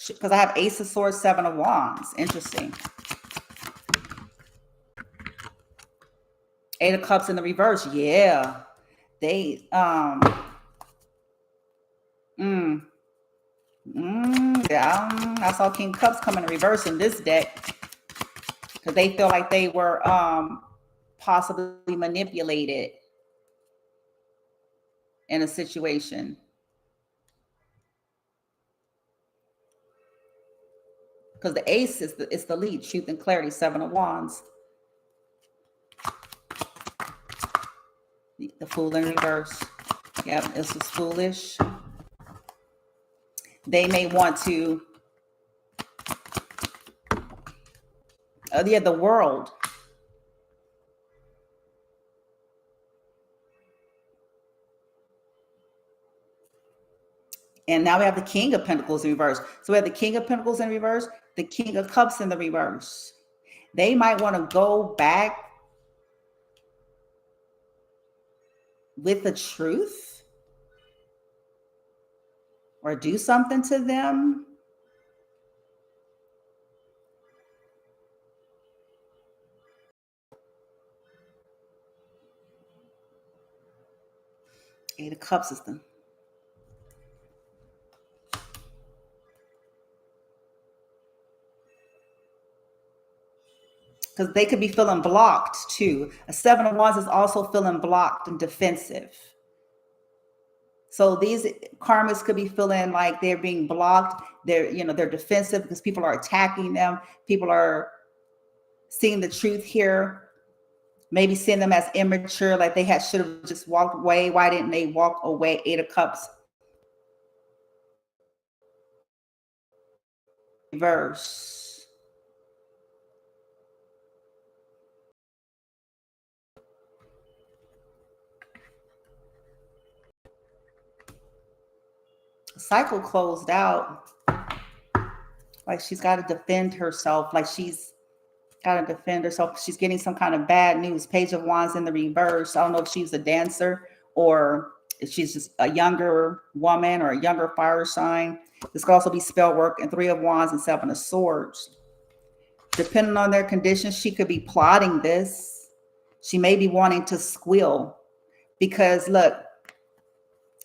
Because I have Ace of Swords, Seven of Wands. Interesting. Eight of Cups in the reverse. Yeah. They, yeah, I saw King of Cups come in reverse in this deck. Because they feel like they were possibly manipulated in a situation. Because the Ace is the lead, truth and clarity, Seven of Wands. The Fool in reverse. Yep, this is foolish. They may want to, the World. And now we have the King of Pentacles in reverse. So we have the King of Pentacles in reverse, the King of Cups in the reverse. They might want to go back with the truth or do something to them. Eight of Cups is the because they could be feeling blocked too. A Seven of Wands is also feeling blocked and defensive. So these karmics could be feeling like they're being blocked. They're defensive because people are attacking them. People are seeing the truth here. Maybe seeing them as immature, like they should have just walked away. Why didn't they walk away? 8 of Cups. Reverse. Cycle closed out. Like she's got to defend herself. Like she's got to defend herself. She's getting some kind of bad news. Page of Wands in the reverse. I don't know if she's a dancer or if she's just a younger woman or a younger fire sign. This could also be spell work. And 3 of Wands and 7 of Swords. Depending on their conditions, she could be plotting this. She may be wanting to squeal. Because look,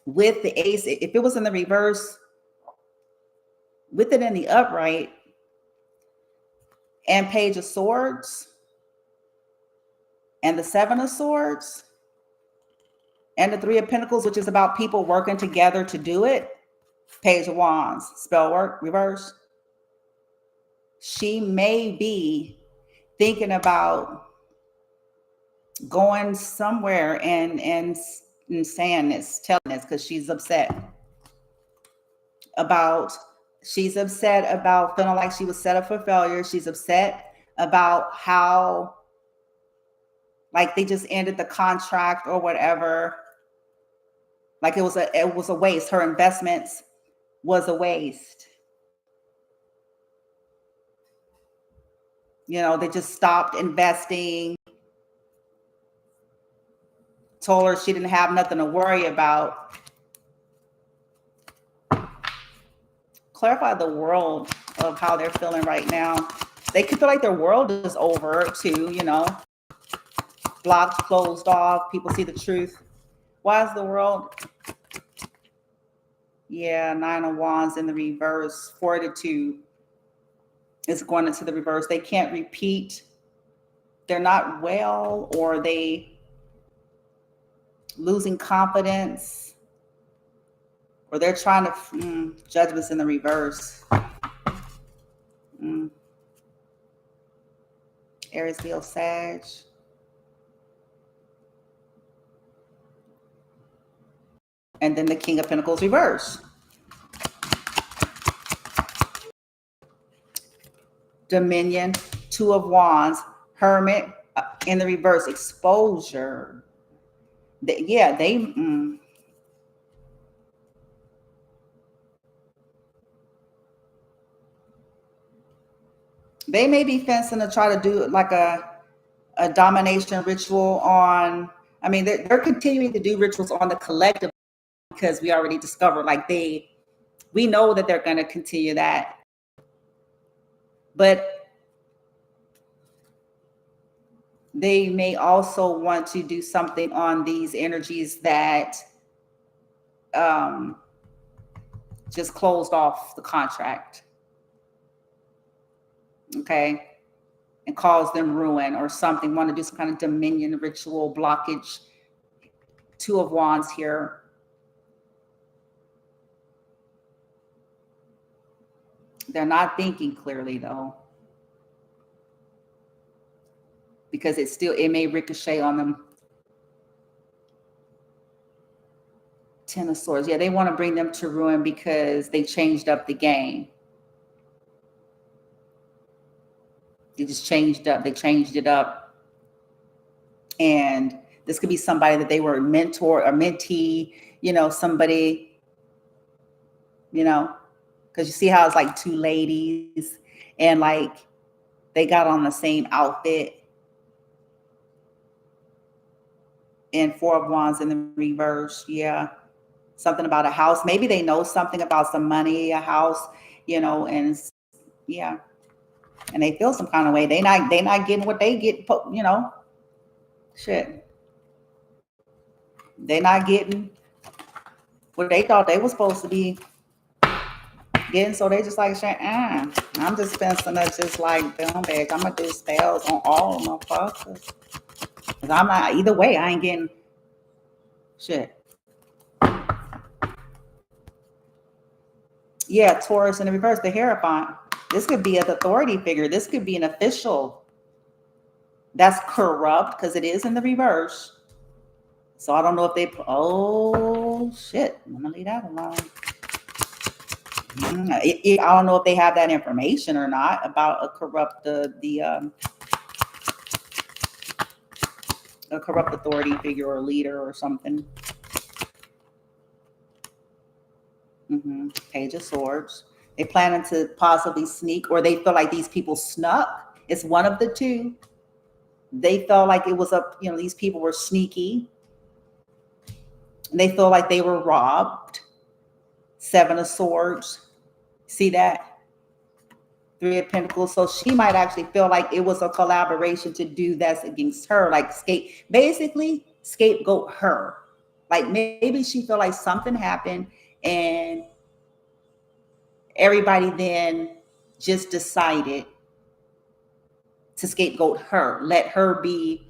with the Ace, if it was in the reverse, with it in the upright, and Page of Swords, and the 7 of Swords, and the 3 of Pentacles, which is about people working together to do it. Page of Wands, spell work, reverse. She may be thinking about going somewhere and saying this, telling this, because she's upset about feeling like she was set up for failure. She's upset about how, like, they just ended the contract or whatever. Like it was a waste. Her investments was a waste. You know, they just stopped investing. Told her she didn't have nothing to worry about. Clarify the world of how they're feeling right now. They could feel like their world is over too, you know. Blocked, closed off. People see the truth. Why is the world? Yeah, 9 of Wands in the reverse. Fortitude is going into the reverse. They can't repeat. They're not well, or they losing confidence, or they're trying to Judgment's in the reverse. Aries, Leo, Sag. And then the King of Pentacles reverse. Dominion, 2 of Wands, Hermit in the reverse, exposure. They may be fencing to try to do like a domination ritual on, I mean, they're continuing to do rituals on the collective, because we already discovered, like, we know that they're going to continue that. But they may also want to do something on these energies that just closed off the contract. Okay. And cause them ruin or something. Want to do some kind of dominion ritual blockage. 2 of Wands here. They're not thinking clearly though, because it may ricochet on them. 10 of Swords. Yeah, they want to bring them to ruin because they changed up the game. They just changed up. They changed it up. And this could be somebody that they were mentor or mentee, you know, somebody, you know, because you see how it's like 2 ladies and like they got on the same outfit. And 4 of Wands in the reverse. Yeah. Something about a house. Maybe they know something about some money, a house, you know, and yeah. And they feel some kind of way. They not getting what they get, you know. Shit. They not getting what they thought they were supposed to be getting. So they just like saying, I'm just fencing up just like film bags. I'm gonna do spells on all of motherfuckers. Cause I'm not, either way, I ain't getting shit. Yeah, Taurus in the reverse, the Hierophant. This could be an authority figure. This could be an official. That's corrupt because it is in the reverse. So I don't know if they, oh shit, I'm gonna leave that alone. I don't know if they have that information or not about a corrupt, a corrupt authority figure or leader or something. Page of Swords. They planning to possibly sneak, or they feel like these people snuck. It's one of the two. They felt like it was these people were sneaky. And they feel like they were robbed. Seven of Swords. See that? Three of Pentacles. So she might actually feel like it was a collaboration to do that against her, like basically scapegoat her. Like maybe she felt like something happened and everybody then just decided to scapegoat her, let her be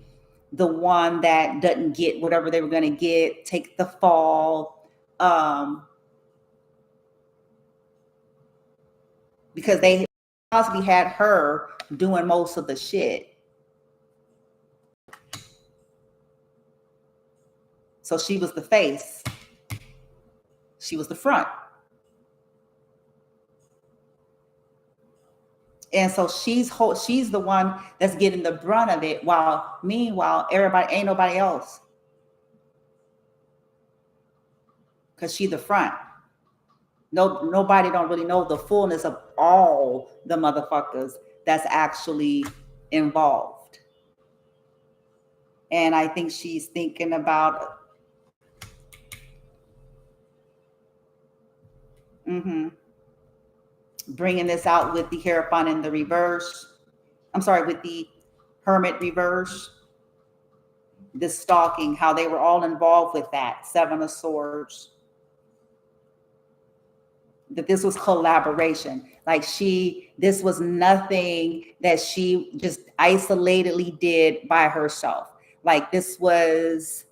the one that doesn't get whatever they were going to get, take the fall, because they possibly had her doing most of the shit. So she was the face. She was the front. And so she's the one that's getting the brunt of it, while meanwhile everybody ain't nobody else, because she the front. Nobody don't really know the fullness of all the motherfuckers that's actually involved. And I think she's thinking about bringing this out with the Hierophant in the reverse. I'm sorry, with the Hermit reverse. The stalking, how they were all involved with that. Seven of Swords. That this was collaboration. Like this was nothing that she just isolatedly did by herself. Like this was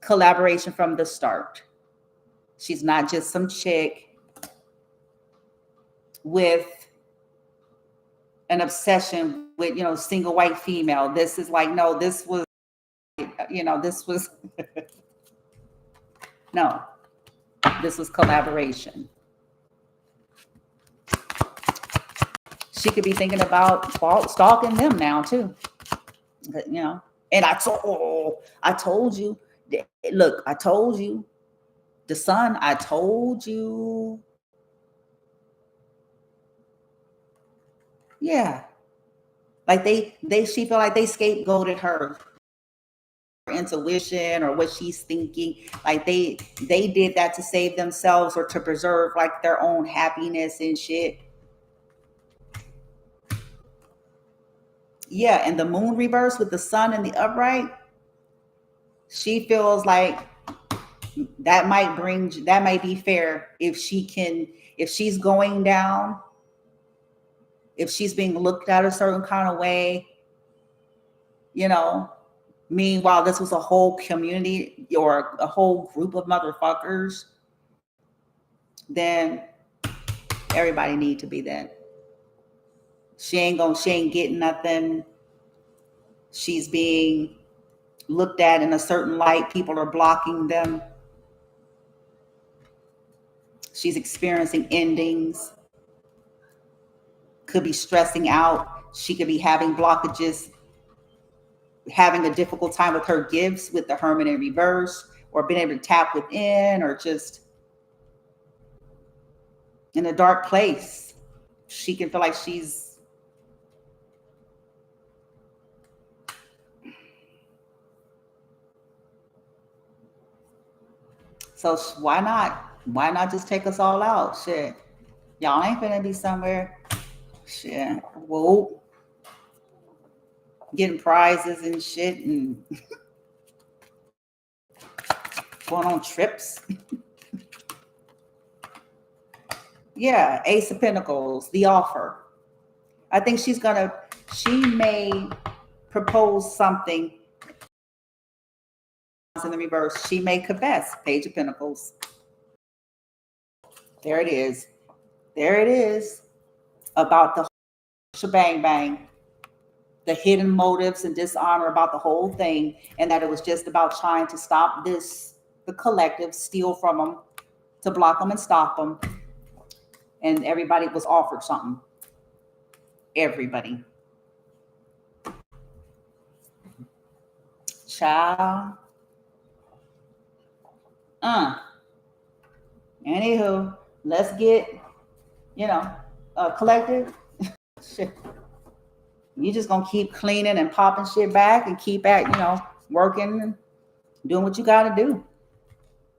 collaboration from the start. She's not just some chick with an obsession with, single white female. This is like, no, this was, this was, no, this was collaboration. She could be thinking about stalking them now too. And I told you, look, I told you, the son, I told you. Yeah. Like she felt like they scapegoated her intuition or what she's thinking. Like they did that to save themselves or to preserve like their own happiness and shit. Yeah, and the moon reverse with the sun and the upright, she feels like that might be fair if she's going down, if she's being looked at a certain kind of way, meanwhile this was a whole community or a whole group of motherfuckers, then everybody need to be that. She ain't getting nothing. She's being looked at in a certain light. People are blocking them. She's experiencing endings. Could be stressing out. She could be having blockages, having a difficult time with her gifts with the Hermit in reverse, or being able to tap within, or just in a dark place. She can feel like she's so why not just take us all out? Shit. Y'all ain't gonna be somewhere. Shit. Whoa. Getting prizes and shit and going on trips. Yeah, Ace of Pentacles, the offer. I think she may propose something in the reverse. She may confess. Page of Pentacles. There it is. There it is. About the shebang bang. the hidden motives and dishonor about the whole thing, and that it was just about trying to stop the collective, steal from them, to block them and stop them. And everybody was offered something. Everybody. Child. Anywho, let's get, collective. Shit. You just gonna keep cleaning and popping shit back and keep working and doing what you gotta do.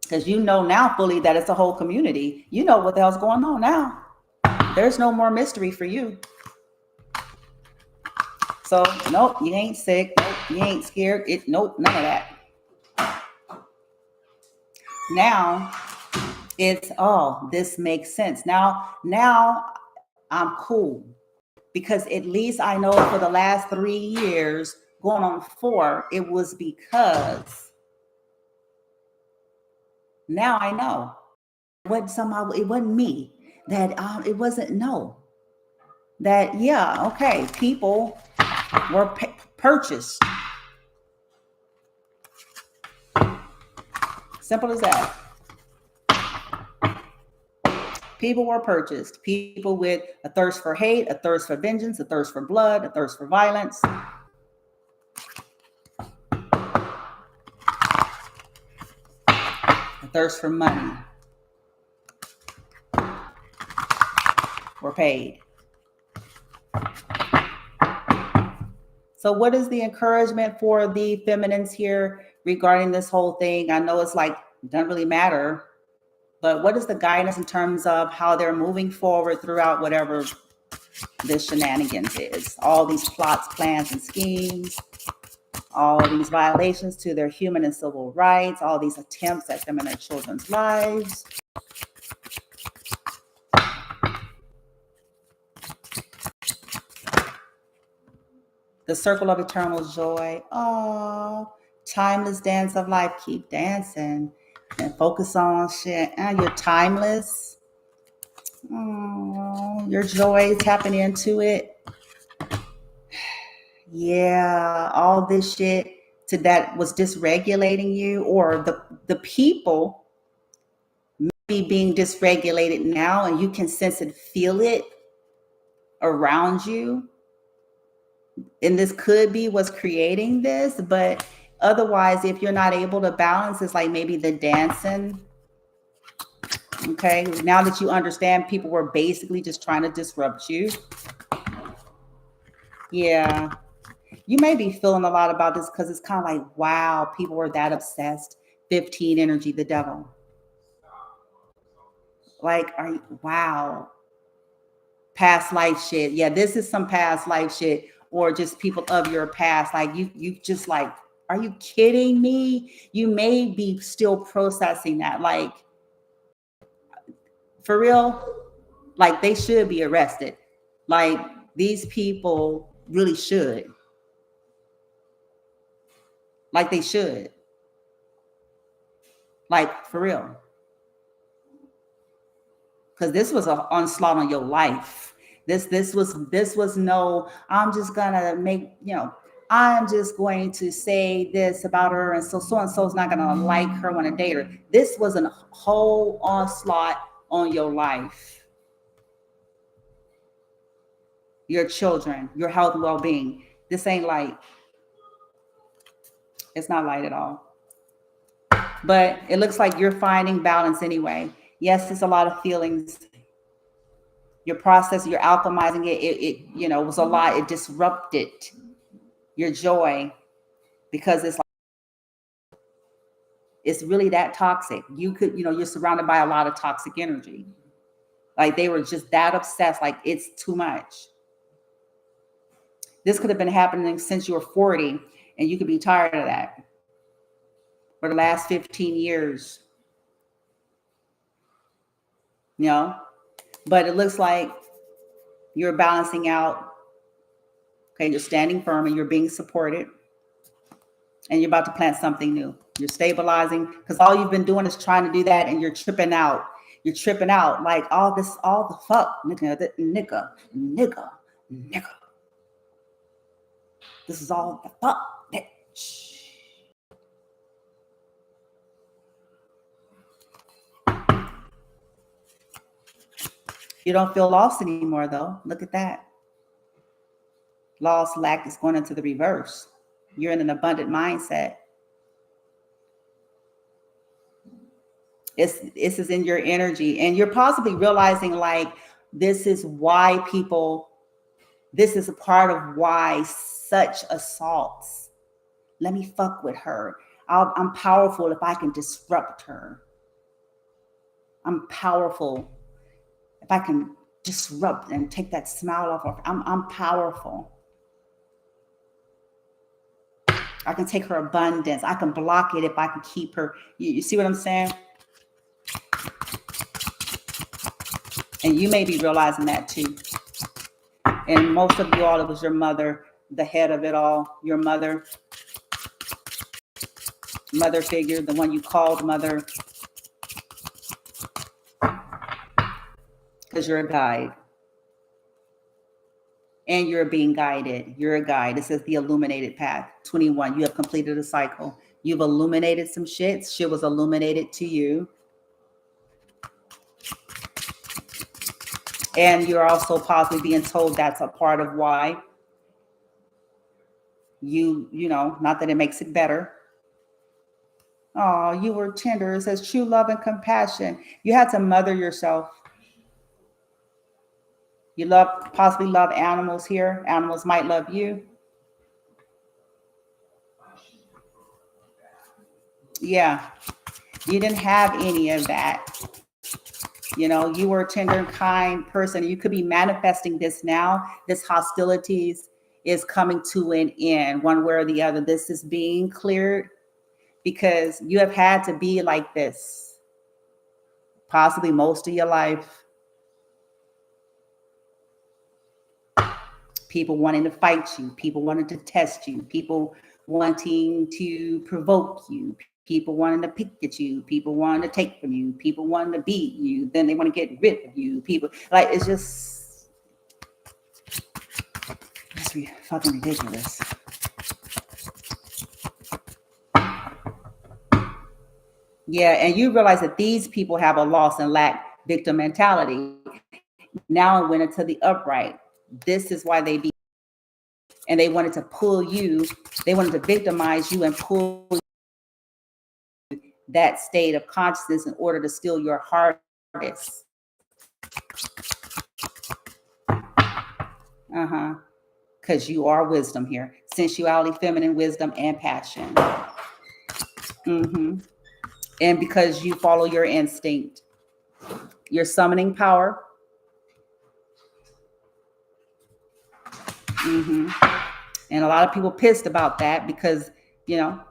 Because you know now fully that it's a whole community. You know what the hell's going on now. There's no more mystery for you. So nope, you ain't sick. Nope, you ain't scared. Nope, none of that. Now it's this makes sense. Now I'm cool. Because at least I know for the last 3 years, going on 4, it was because now I know. It wasn't me. That it wasn't that okay, people were purchased. Simple as that. People were purchased. People with a thirst for hate, a thirst for vengeance, a thirst for blood, a thirst for violence. A thirst for money. Were paid. So what is the encouragement for the feminines here regarding this whole thing? I know it's like, it doesn't really matter. But what is the guidance in terms of how they're moving forward throughout whatever this shenanigans is? All these plots, plans, and schemes, all these violations to their human and civil rights, all these attempts at them and their children's lives. The circle of eternal joy. Oh, timeless dance of life. Keep dancing. And focus on shit. You're timeless. Oh, your joy, tapping into it. Yeah, all this shit that was dysregulating you, or the people maybe being dysregulated now, and you can sense and feel it around you. And this could be what's creating this, but otherwise, if you're not able to balance, it's like maybe the dancing. Okay, now that you understand, people were basically just trying to disrupt you. Yeah, you may be feeling a lot about this because it's kind of like, wow, people were that obsessed. 15 energy, the devil. Like, wow, past life shit. Yeah, this is some past life shit, or just people of your past. Like you just like, are you kidding me? You may be still processing that. Like, for real, like they should be arrested. Like these people really should. Like they should. Like for real. Because this was an onslaught on your life. This was no, I'm just gonna make, I'm just going to say this about her, and so and so is not gonna like her when I date her. This was a whole onslaught on your life, your children, your health and well-being. This ain't light. It's not light at all. But it looks like you're finding balance anyway. Yes, it's a lot of feelings. Your process, you're alchemizing it. It was a lot. It disrupted your joy because it's really that toxic. You could, you're surrounded by a lot of toxic energy. Like they were just that obsessed. Like it's too much. This could have been happening since you were 40, and you could be tired of that for the last 15 years. But it looks like you're balancing out. Okay, you're standing firm and you're being supported, and you're about to plant something new. You're stabilizing, because all you've been doing is trying to do that, and you're tripping out. You're tripping out like all the fuck, nigga. This is all the fuck, bitch. You don't feel lost anymore, though. Look at that. Lost, lack is going into the reverse. You're in an abundant mindset. This is in your energy, and you're possibly realizing like this is why people, this is a part of why such assaults. Let me fuck with her. I'm powerful if I can disrupt her. I'm powerful if I can disrupt and take that smile off of her. I'm powerful. I can take her abundance. I can block it if I can keep her. You see what I'm saying? And you may be realizing that too. And most of you all, it was your mother, the head of it all, your mother figure, the one you called mother, because you're a guide. And you're being guided. You're a guide. It says the illuminated path. 21, you have completed a cycle. You've illuminated some shit. Shit was illuminated to you. And you're also possibly being told that's a part of why you know, not that it makes it better. Oh, you were tender. It says true love and compassion. You had to mother yourself. You possibly love animals here. Animals might love you. Yeah. You didn't have any of that. You know, you were a tender and kind person. You could be manifesting this now. This hostilities is coming to an end, one way or the other. This is being cleared because you have had to be like this possibly most of your life. People wanting to fight you, people wanting to test you, people wanting to provoke you, people wanting to pick at you, people wanting to take from you, people wanting to beat you, then they want to get rid of you. People, like, it's just, it's fucking ridiculous. Yeah, and you realize that these people have a loss and lack victim mentality. Now it went into the upright. This is why they be, and they wanted to pull you, they wanted to victimize you and pull that state of consciousness in order to steal your harvest. Because you are wisdom here. Sensuality, feminine wisdom, and passion. And because you follow your instinct. You're summoning power. And a lot of people pissed about that because, you know,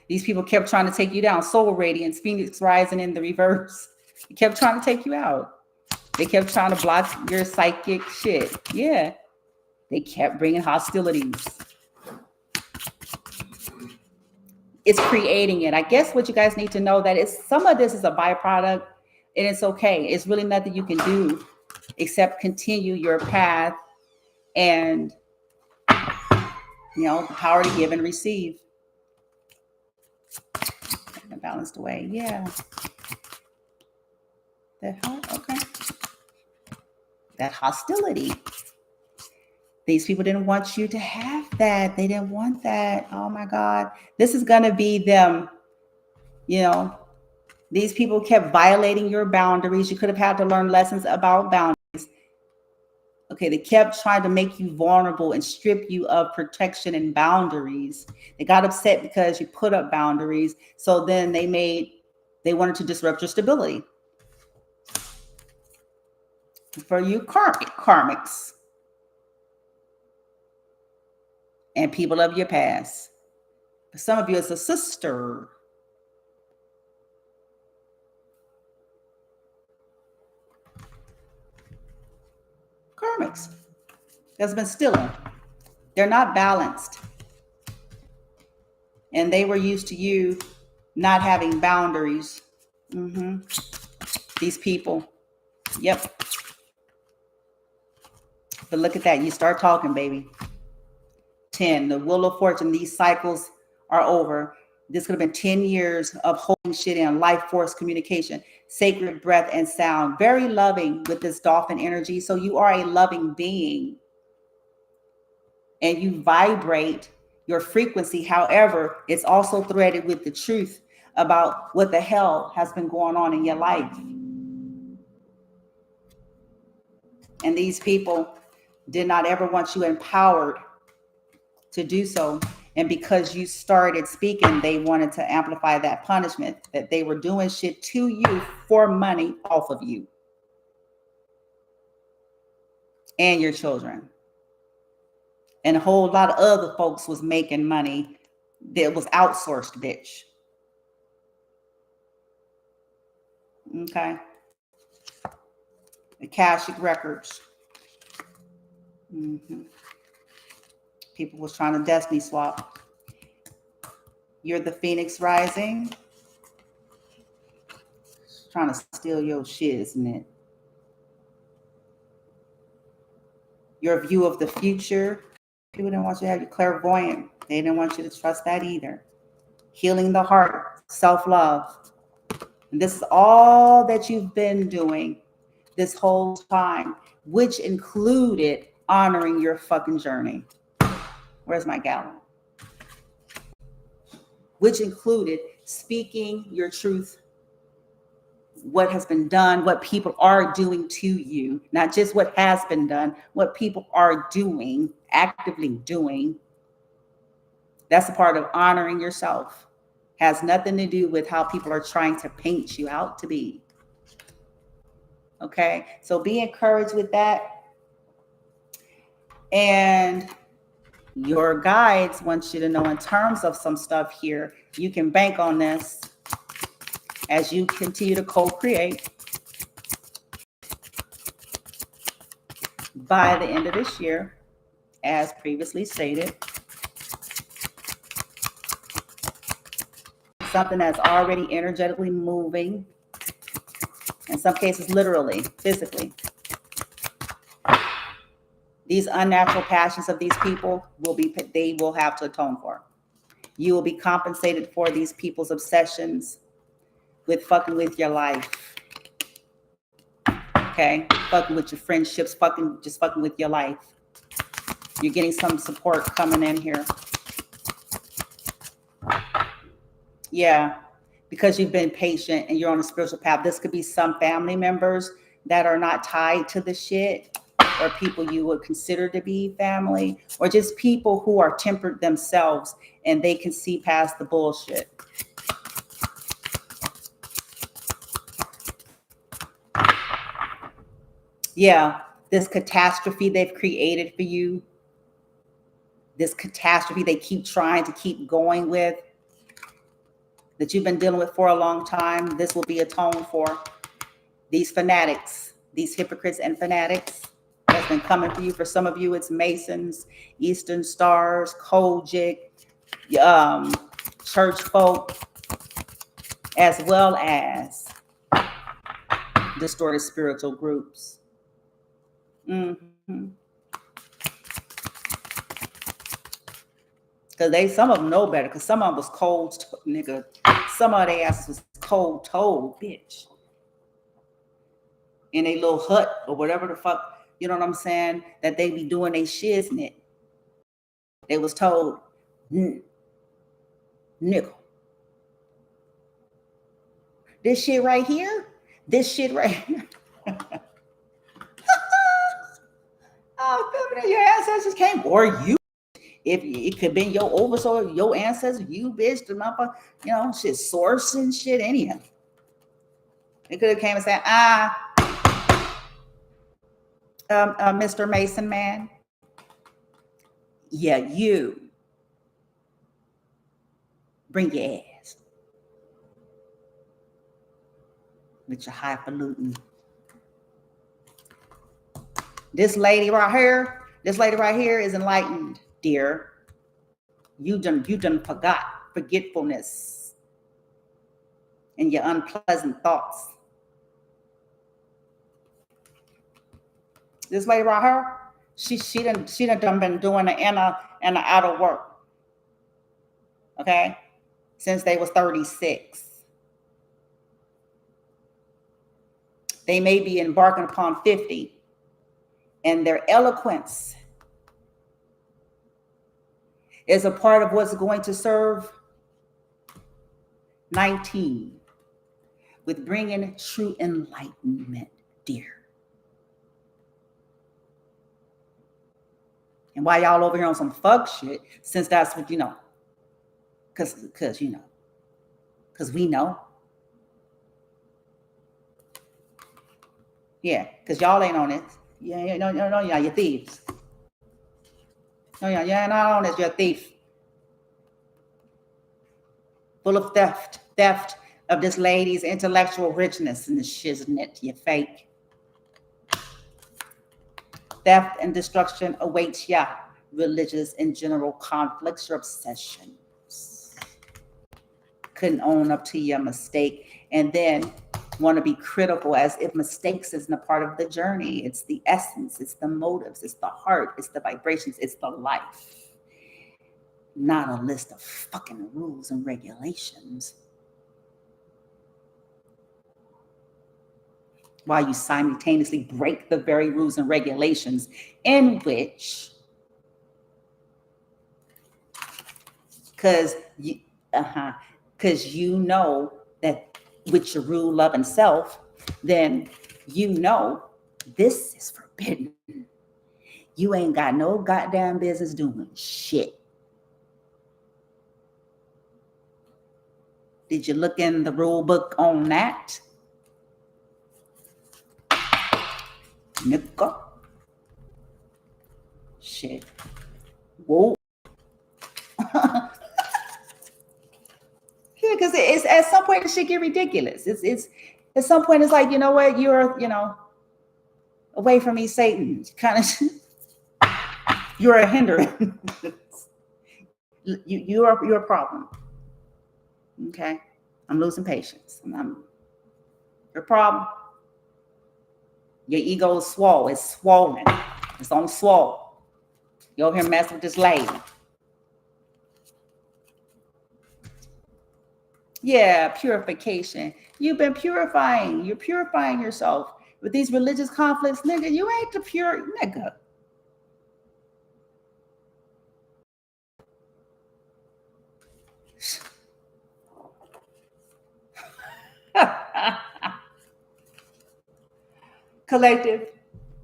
these people kept trying to take you down. Soul radiance, Phoenix rising in the reverse. They kept trying to take you out. They kept trying to block your psychic shit. Yeah. They kept bringing hostilities. It's creating it. I guess what you guys need to know that is some of this is a byproduct and it's okay. It's really nothing you can do except continue your path and, you know, the power to give and receive. Balanced away. Yeah. Okay. That hostility. These people didn't want you to have that. They didn't want that. Oh my God. This is going to be them. You know, these people kept violating your boundaries. You could have had to learn lessons about boundaries. Okay, they kept trying to make you vulnerable and strip you of protection and boundaries. They got upset because you put up boundaries. So then they wanted to disrupt your stability. For you karmics and people of your past. For some of you, it's a sister. Karmics that's been stealing. They're not balanced. And they were used to you not having boundaries. These people. Yep. But look at that. You start talking, baby. 10, the wheel of fortune. These cycles are over. This could have been 10 years of holding shit in, life force communication, sacred breath and sound. Very loving with this dolphin energy. So you are a loving being and you vibrate your frequency. However, it's also threaded with the truth about what the hell has been going on in your life. And these people did not ever want you empowered to do so. And because you started speaking, they wanted to amplify that punishment, that they were doing shit to you for money off of you and your children. And a whole lot of other folks was making money that was outsourced, bitch. Okay. Akashic records. People was trying to destiny swap. You're the Phoenix rising. Trying to steal your shit, isn't it? Your view of the future. People didn't want you to have your clairvoyant. They didn't want you to trust that either. Healing the heart, self-love. And this is all that you've been doing this whole time, which included honoring your fucking journey. Where's my gallon? Which included speaking your truth, what has been done, what people are doing to you, not just what has been done, what people are doing, actively doing. That's a part of honoring yourself. Has nothing to do with how people are trying to paint you out to be. Okay, so be encouraged with that. And your guides want you to know, in terms of some stuff here, you can bank on this as you continue to co-create. By the end of this year, as previously stated, something that's already energetically moving, in some cases literally, physically. These unnatural passions of these people they will have to atone for. You will be compensated for these people's obsessions with fucking with your life. Okay? Fucking with your friendships, just fucking with your life. You're getting some support coming in here. Yeah, because you've been patient and you're on a spiritual path. This could be some family members that are not tied to the shit, or people you would consider to be family, or just people who are tempered themselves and they can see past the bullshit. Yeah, this catastrophe they've created for you, this catastrophe they keep trying to keep going with, that you've been dealing with for a long time, this will be atoned for. These fanatics, these hypocrites and fanatics that's been coming for you. For some of you, it's Masons, Eastern Stars, Kojic, church folk, as well as distorted spiritual groups. Because some of them know better, because some of them was cold, nigga. Some of their asses was cold told, bitch. In a little hut or whatever the fuck, you know what I'm saying, that they be doing they shiznit. They was told, nickel. This shit right here, oh, your ancestors came, or you, if it could have been your oversoul, your ancestors, you bitch, the motherfucker, you know, shit, source and shit, anyhow. It could have came and said, Mr. Mason man, yeah, you bring your ass with your highfalutin. This lady right here is enlightened, dear. You done forgot forgetfulness and your unpleasant thoughts. This lady right here, She done been doing the inner and the outer work. Okay, since they was 36. They may be embarking upon 50, and their eloquence is a part of what's going to serve 19 with bringing true enlightenment, dear. And why y'all over here on some fuck shit, since that's what you know, because you know, because we know. Yeah, because y'all ain't on it. Yeah, no, yeah, you're thieves. No, yeah, you're not on it, you're a thief. Full of theft of this lady's intellectual richness and the shiznit, you fake. Theft and destruction awaits ya. Religious and general conflicts, your obsessions. Couldn't own up to your mistake, and then want to be critical as if mistakes isn't a part of the journey. It's the essence, it's the motives, it's the heart, it's the vibrations, it's the life. Not a list of fucking rules and regulations. While you simultaneously break the very rules and regulations in which, because you know that with your rule, love, and self, then you know this is forbidden. You ain't got no goddamn business doing shit. Did you look in the rule book on that? Nigga. Shit. Whoa. Yeah, because it's at some point the shit get ridiculous. It's at some point it's like, you know what, you're, away from me, Satan. Kind of you're a hindrance. You're a problem. Okay? I'm losing patience. Your problem. Your ego is swollen. It's swollen. It's on swole. You over here messing with this lady. Yeah, purification. You've been purifying. You're purifying yourself. With these religious conflicts, nigga, you ain't the pure nigga. Collective,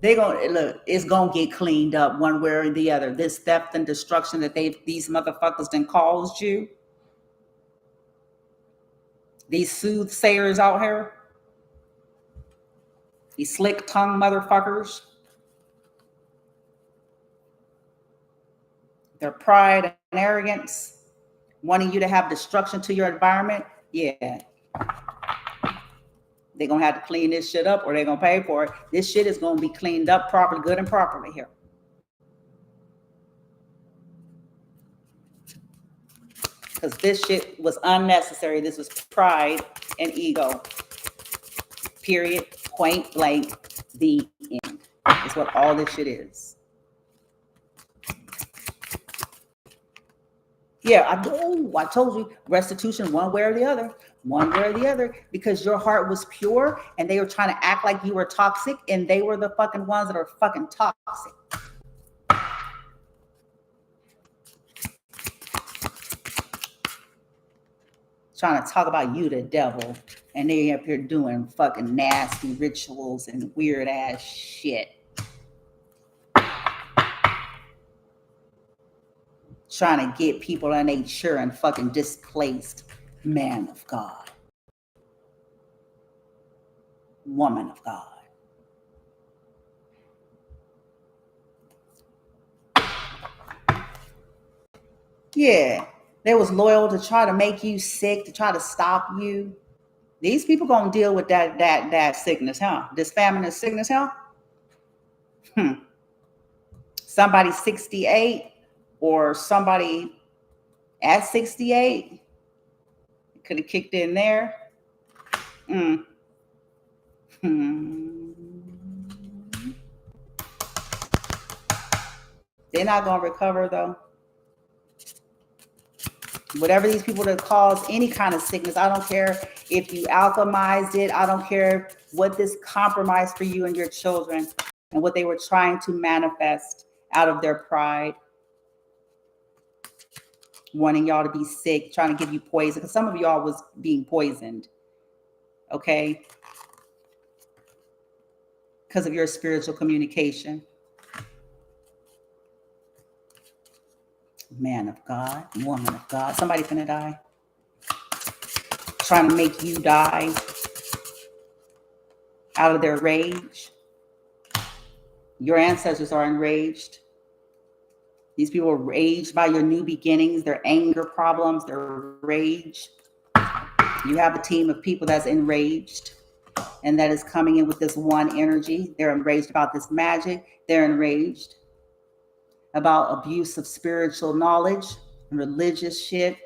they gonna look, it's gonna get cleaned up one way or the other. This theft and destruction that these motherfuckers done caused you. These soothsayers out here. These slick tongue motherfuckers. Their pride and arrogance, wanting you to have destruction to your environment. Yeah. They're going to have to clean this shit up or they're going to pay for it. This shit is going to be cleaned up properly, good and properly here. Because this shit was unnecessary. This was pride and ego. Period. Point blank. The end. That's what all this shit is. Yeah, I told you, restitution one way or the other. One way or the other, because your heart was pure and they were trying to act like you were toxic and they were the fucking ones that are fucking toxic. Trying to talk about you, the devil, and they up here doing fucking nasty rituals and weird ass shit. Trying to get people in nature and fucking displaced man of God. Woman of God. Yeah, they was loyal to try to make you sick, to try to stop you. These people gonna deal with that sickness, huh? This famine and sickness, huh? Somebody 68 or somebody at 68 could have kicked in there. They're not going to recover though. Whatever these people that cause any kind of sickness, I don't care if you alchemized it. I don't care what this compromised for you and your children and what they were trying to manifest out of their pride. Wanting y'all to be sick, trying to give you poison, because some of y'all was being poisoned, okay? Because of your spiritual communication. Man of God, woman of God, somebody finna die. Trying to make you die out of their rage. Your ancestors are enraged. These people are raged by your new beginnings, their anger problems, their rage. You have a team of people that's enraged and that is coming in with this one energy. They're enraged about this magic. They're enraged about abuse of spiritual knowledge and religious shit.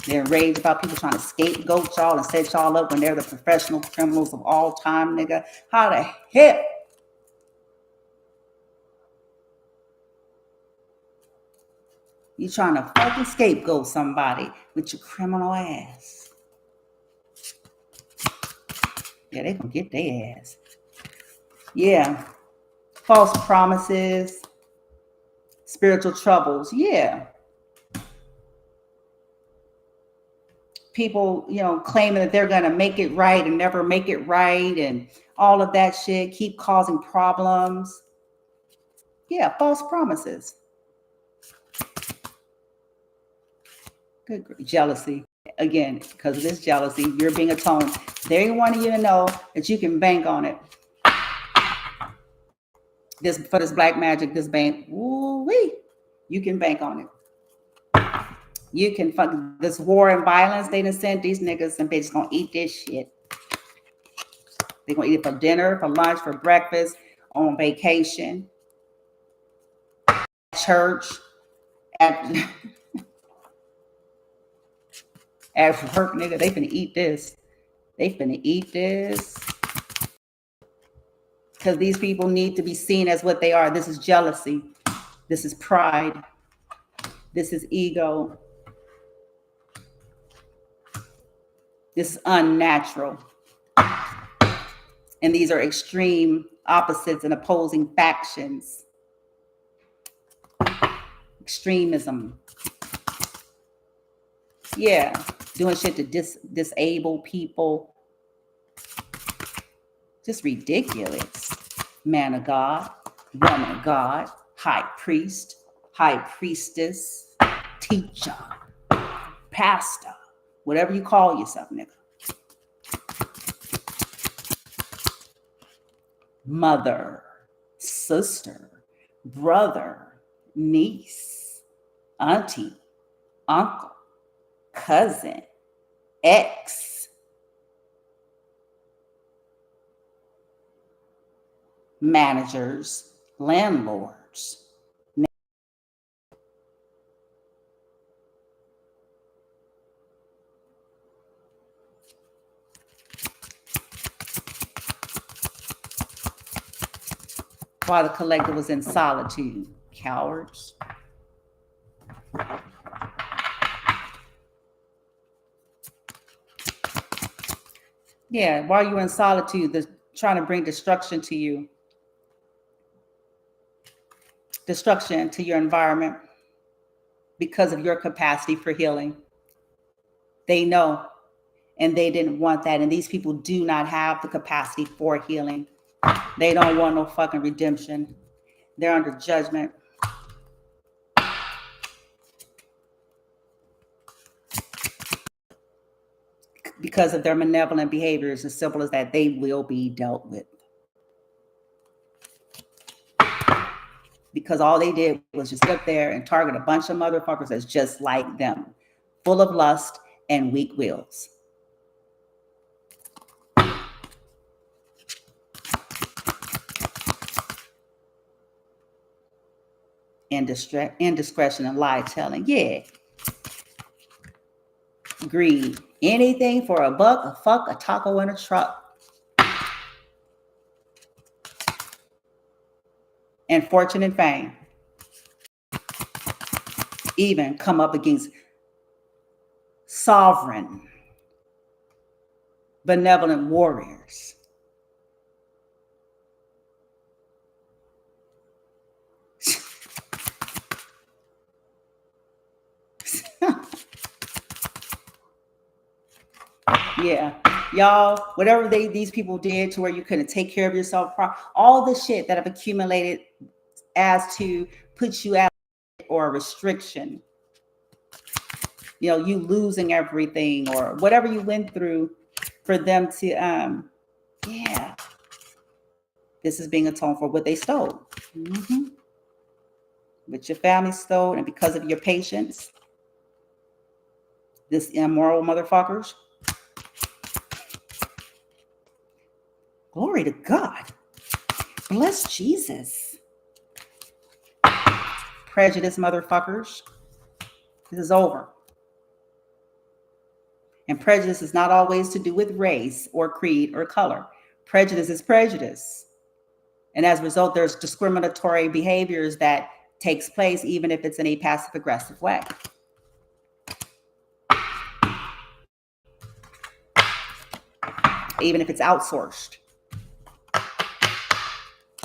They're enraged about people trying to scapegoat y'all and set y'all up when they're the professional criminals of all time, nigga. How the hell? You trying to fucking scapegoat somebody with your criminal ass. Yeah, they gonna get their ass. Yeah. False promises. Spiritual troubles. Yeah. People, claiming that they're gonna make it right and never make it right and all of that shit. Keep causing problems. Yeah, false promises. Good. Jealousy. Again, because of this jealousy, you're being atoned. They want you to know that you can bank on it. For this black magic, this bank, woo-wee, you can bank on it. You can fuck this war and violence they done sent these niggas, and they just gonna eat this shit. They're gonna eat it for dinner, for lunch, for breakfast, on vacation, church, at work, nigga. They finna eat this. They finna eat this. Because these people need to be seen as what they are. This is jealousy. This is pride. This is ego. This is unnatural. And these are extreme opposites and opposing factions. Extremism. Yeah. Doing shit to disable people. Just ridiculous. Man of God, woman of God, high priest, high priestess, teacher, pastor, whatever you call yourself, nigga. Mother, sister, brother, niece, auntie, uncle, cousin, ex, managers, landlords. While the collective was in solitude, cowards. Yeah, while you were in solitude, they're trying to bring destruction to you. Destruction to your environment because of your capacity for healing. They know, and they didn't want that. And these people do not have the capacity for healing. They don't want no fucking redemption. They're under judgment. Because of their malevolent behaviors, as simple as that, they will be dealt with. Because all they did was just sit up there and target a bunch of motherfuckers that's just like them, full of lust and weak wills. Indiscretion and lie telling. Yeah. Greed. Anything for a buck, a fuck, a taco, and a truck. and fortune and fame even come up against sovereign, benevolent warriors. Yeah, y'all, whatever these people did to where you couldn't take care of yourself, all the shit that have accumulated as to put you out or a restriction, you know, you losing everything or whatever you went through for them to, yeah, this is being atoned for what they stole. Mm-hmm. What your family stole, and because of your patience, this immoral motherfuckers. Glory to God. Bless Jesus. Prejudice motherfuckers. This is over. And prejudice is not always to do with race or creed or color. Prejudice is prejudice. And as a result, there's discriminatory behaviors that takes place even if it's in a passive aggressive way. Even if it's outsourced.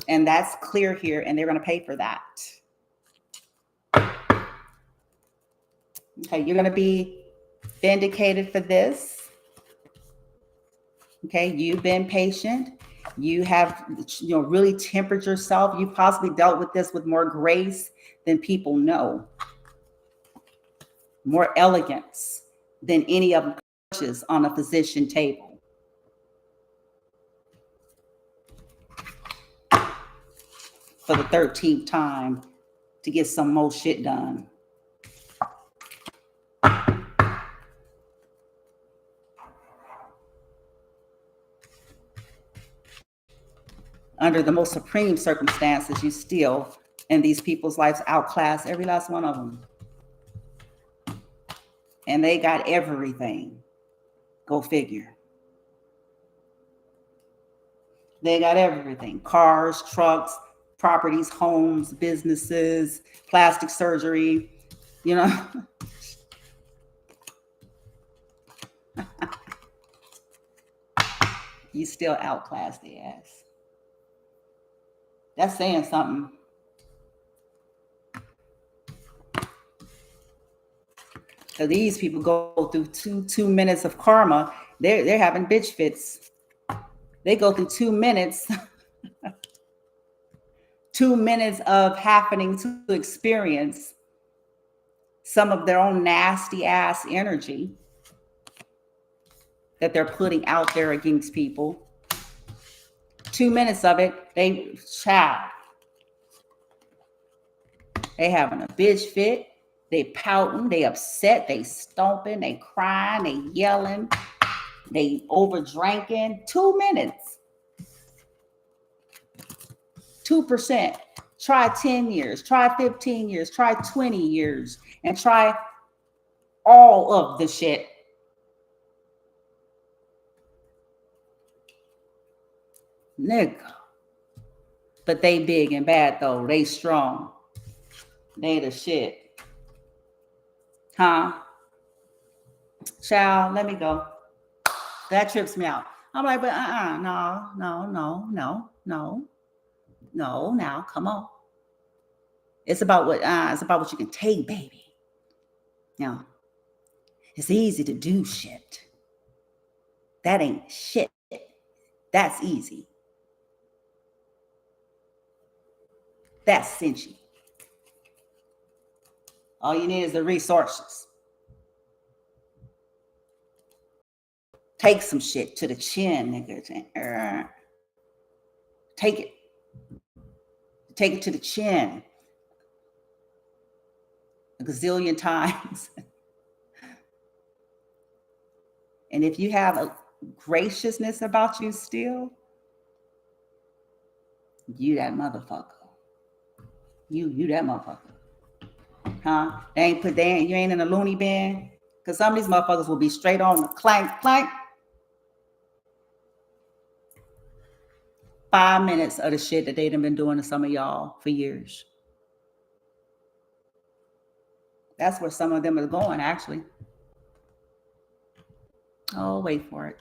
And that's clear here, and they're going to pay for that. Okay, you're going to be vindicated for this. Okay, you've been patient. You have, you know, really tempered yourself. You possibly dealt with this with more grace than people know. More elegance than any of them purchase on a physician table. For the 13th time to get some more shit done. Under the most supreme circumstances, you still, in these people's lives, outclass every last one of them. And they got everything. Go figure. They got everything. Cars, trucks, properties, homes, businesses, plastic surgery, you know. You still outclass the ass. That's saying something. So these people go through two minutes of karma. They're having bitch fits. They go through 2 minutes. 2 minutes of happening to experience some of their own nasty ass energy that they're putting out there against people. 2 minutes of it, they having a bitch fit. They pouting, they upset, they stomping, they crying, they yelling, they over drinking. 2 minutes. 2%. Try 10 years, try 15 years, try 20 years, and try all of the shit. Nigga. But they big and bad though. They strong. They the shit. Huh? Child, let me go. That trips me out. I'm like, but no, now, come on. It's about what you can take, baby. Now, it's easy to do shit. That ain't shit. That's easy. That's cinchy. All you need is the resources. Take some shit to the chin, nigga. Take it. Take it to the chin. A gazillion times. And if you have a graciousness about you still, you that motherfucker. You that motherfucker. Huh? You ain't in a loony bin. Because some of these motherfuckers will be straight on the clank. 5 minutes of the shit that they done been doing to some of y'all for years. That's where some of them are going, actually. Oh, wait for it.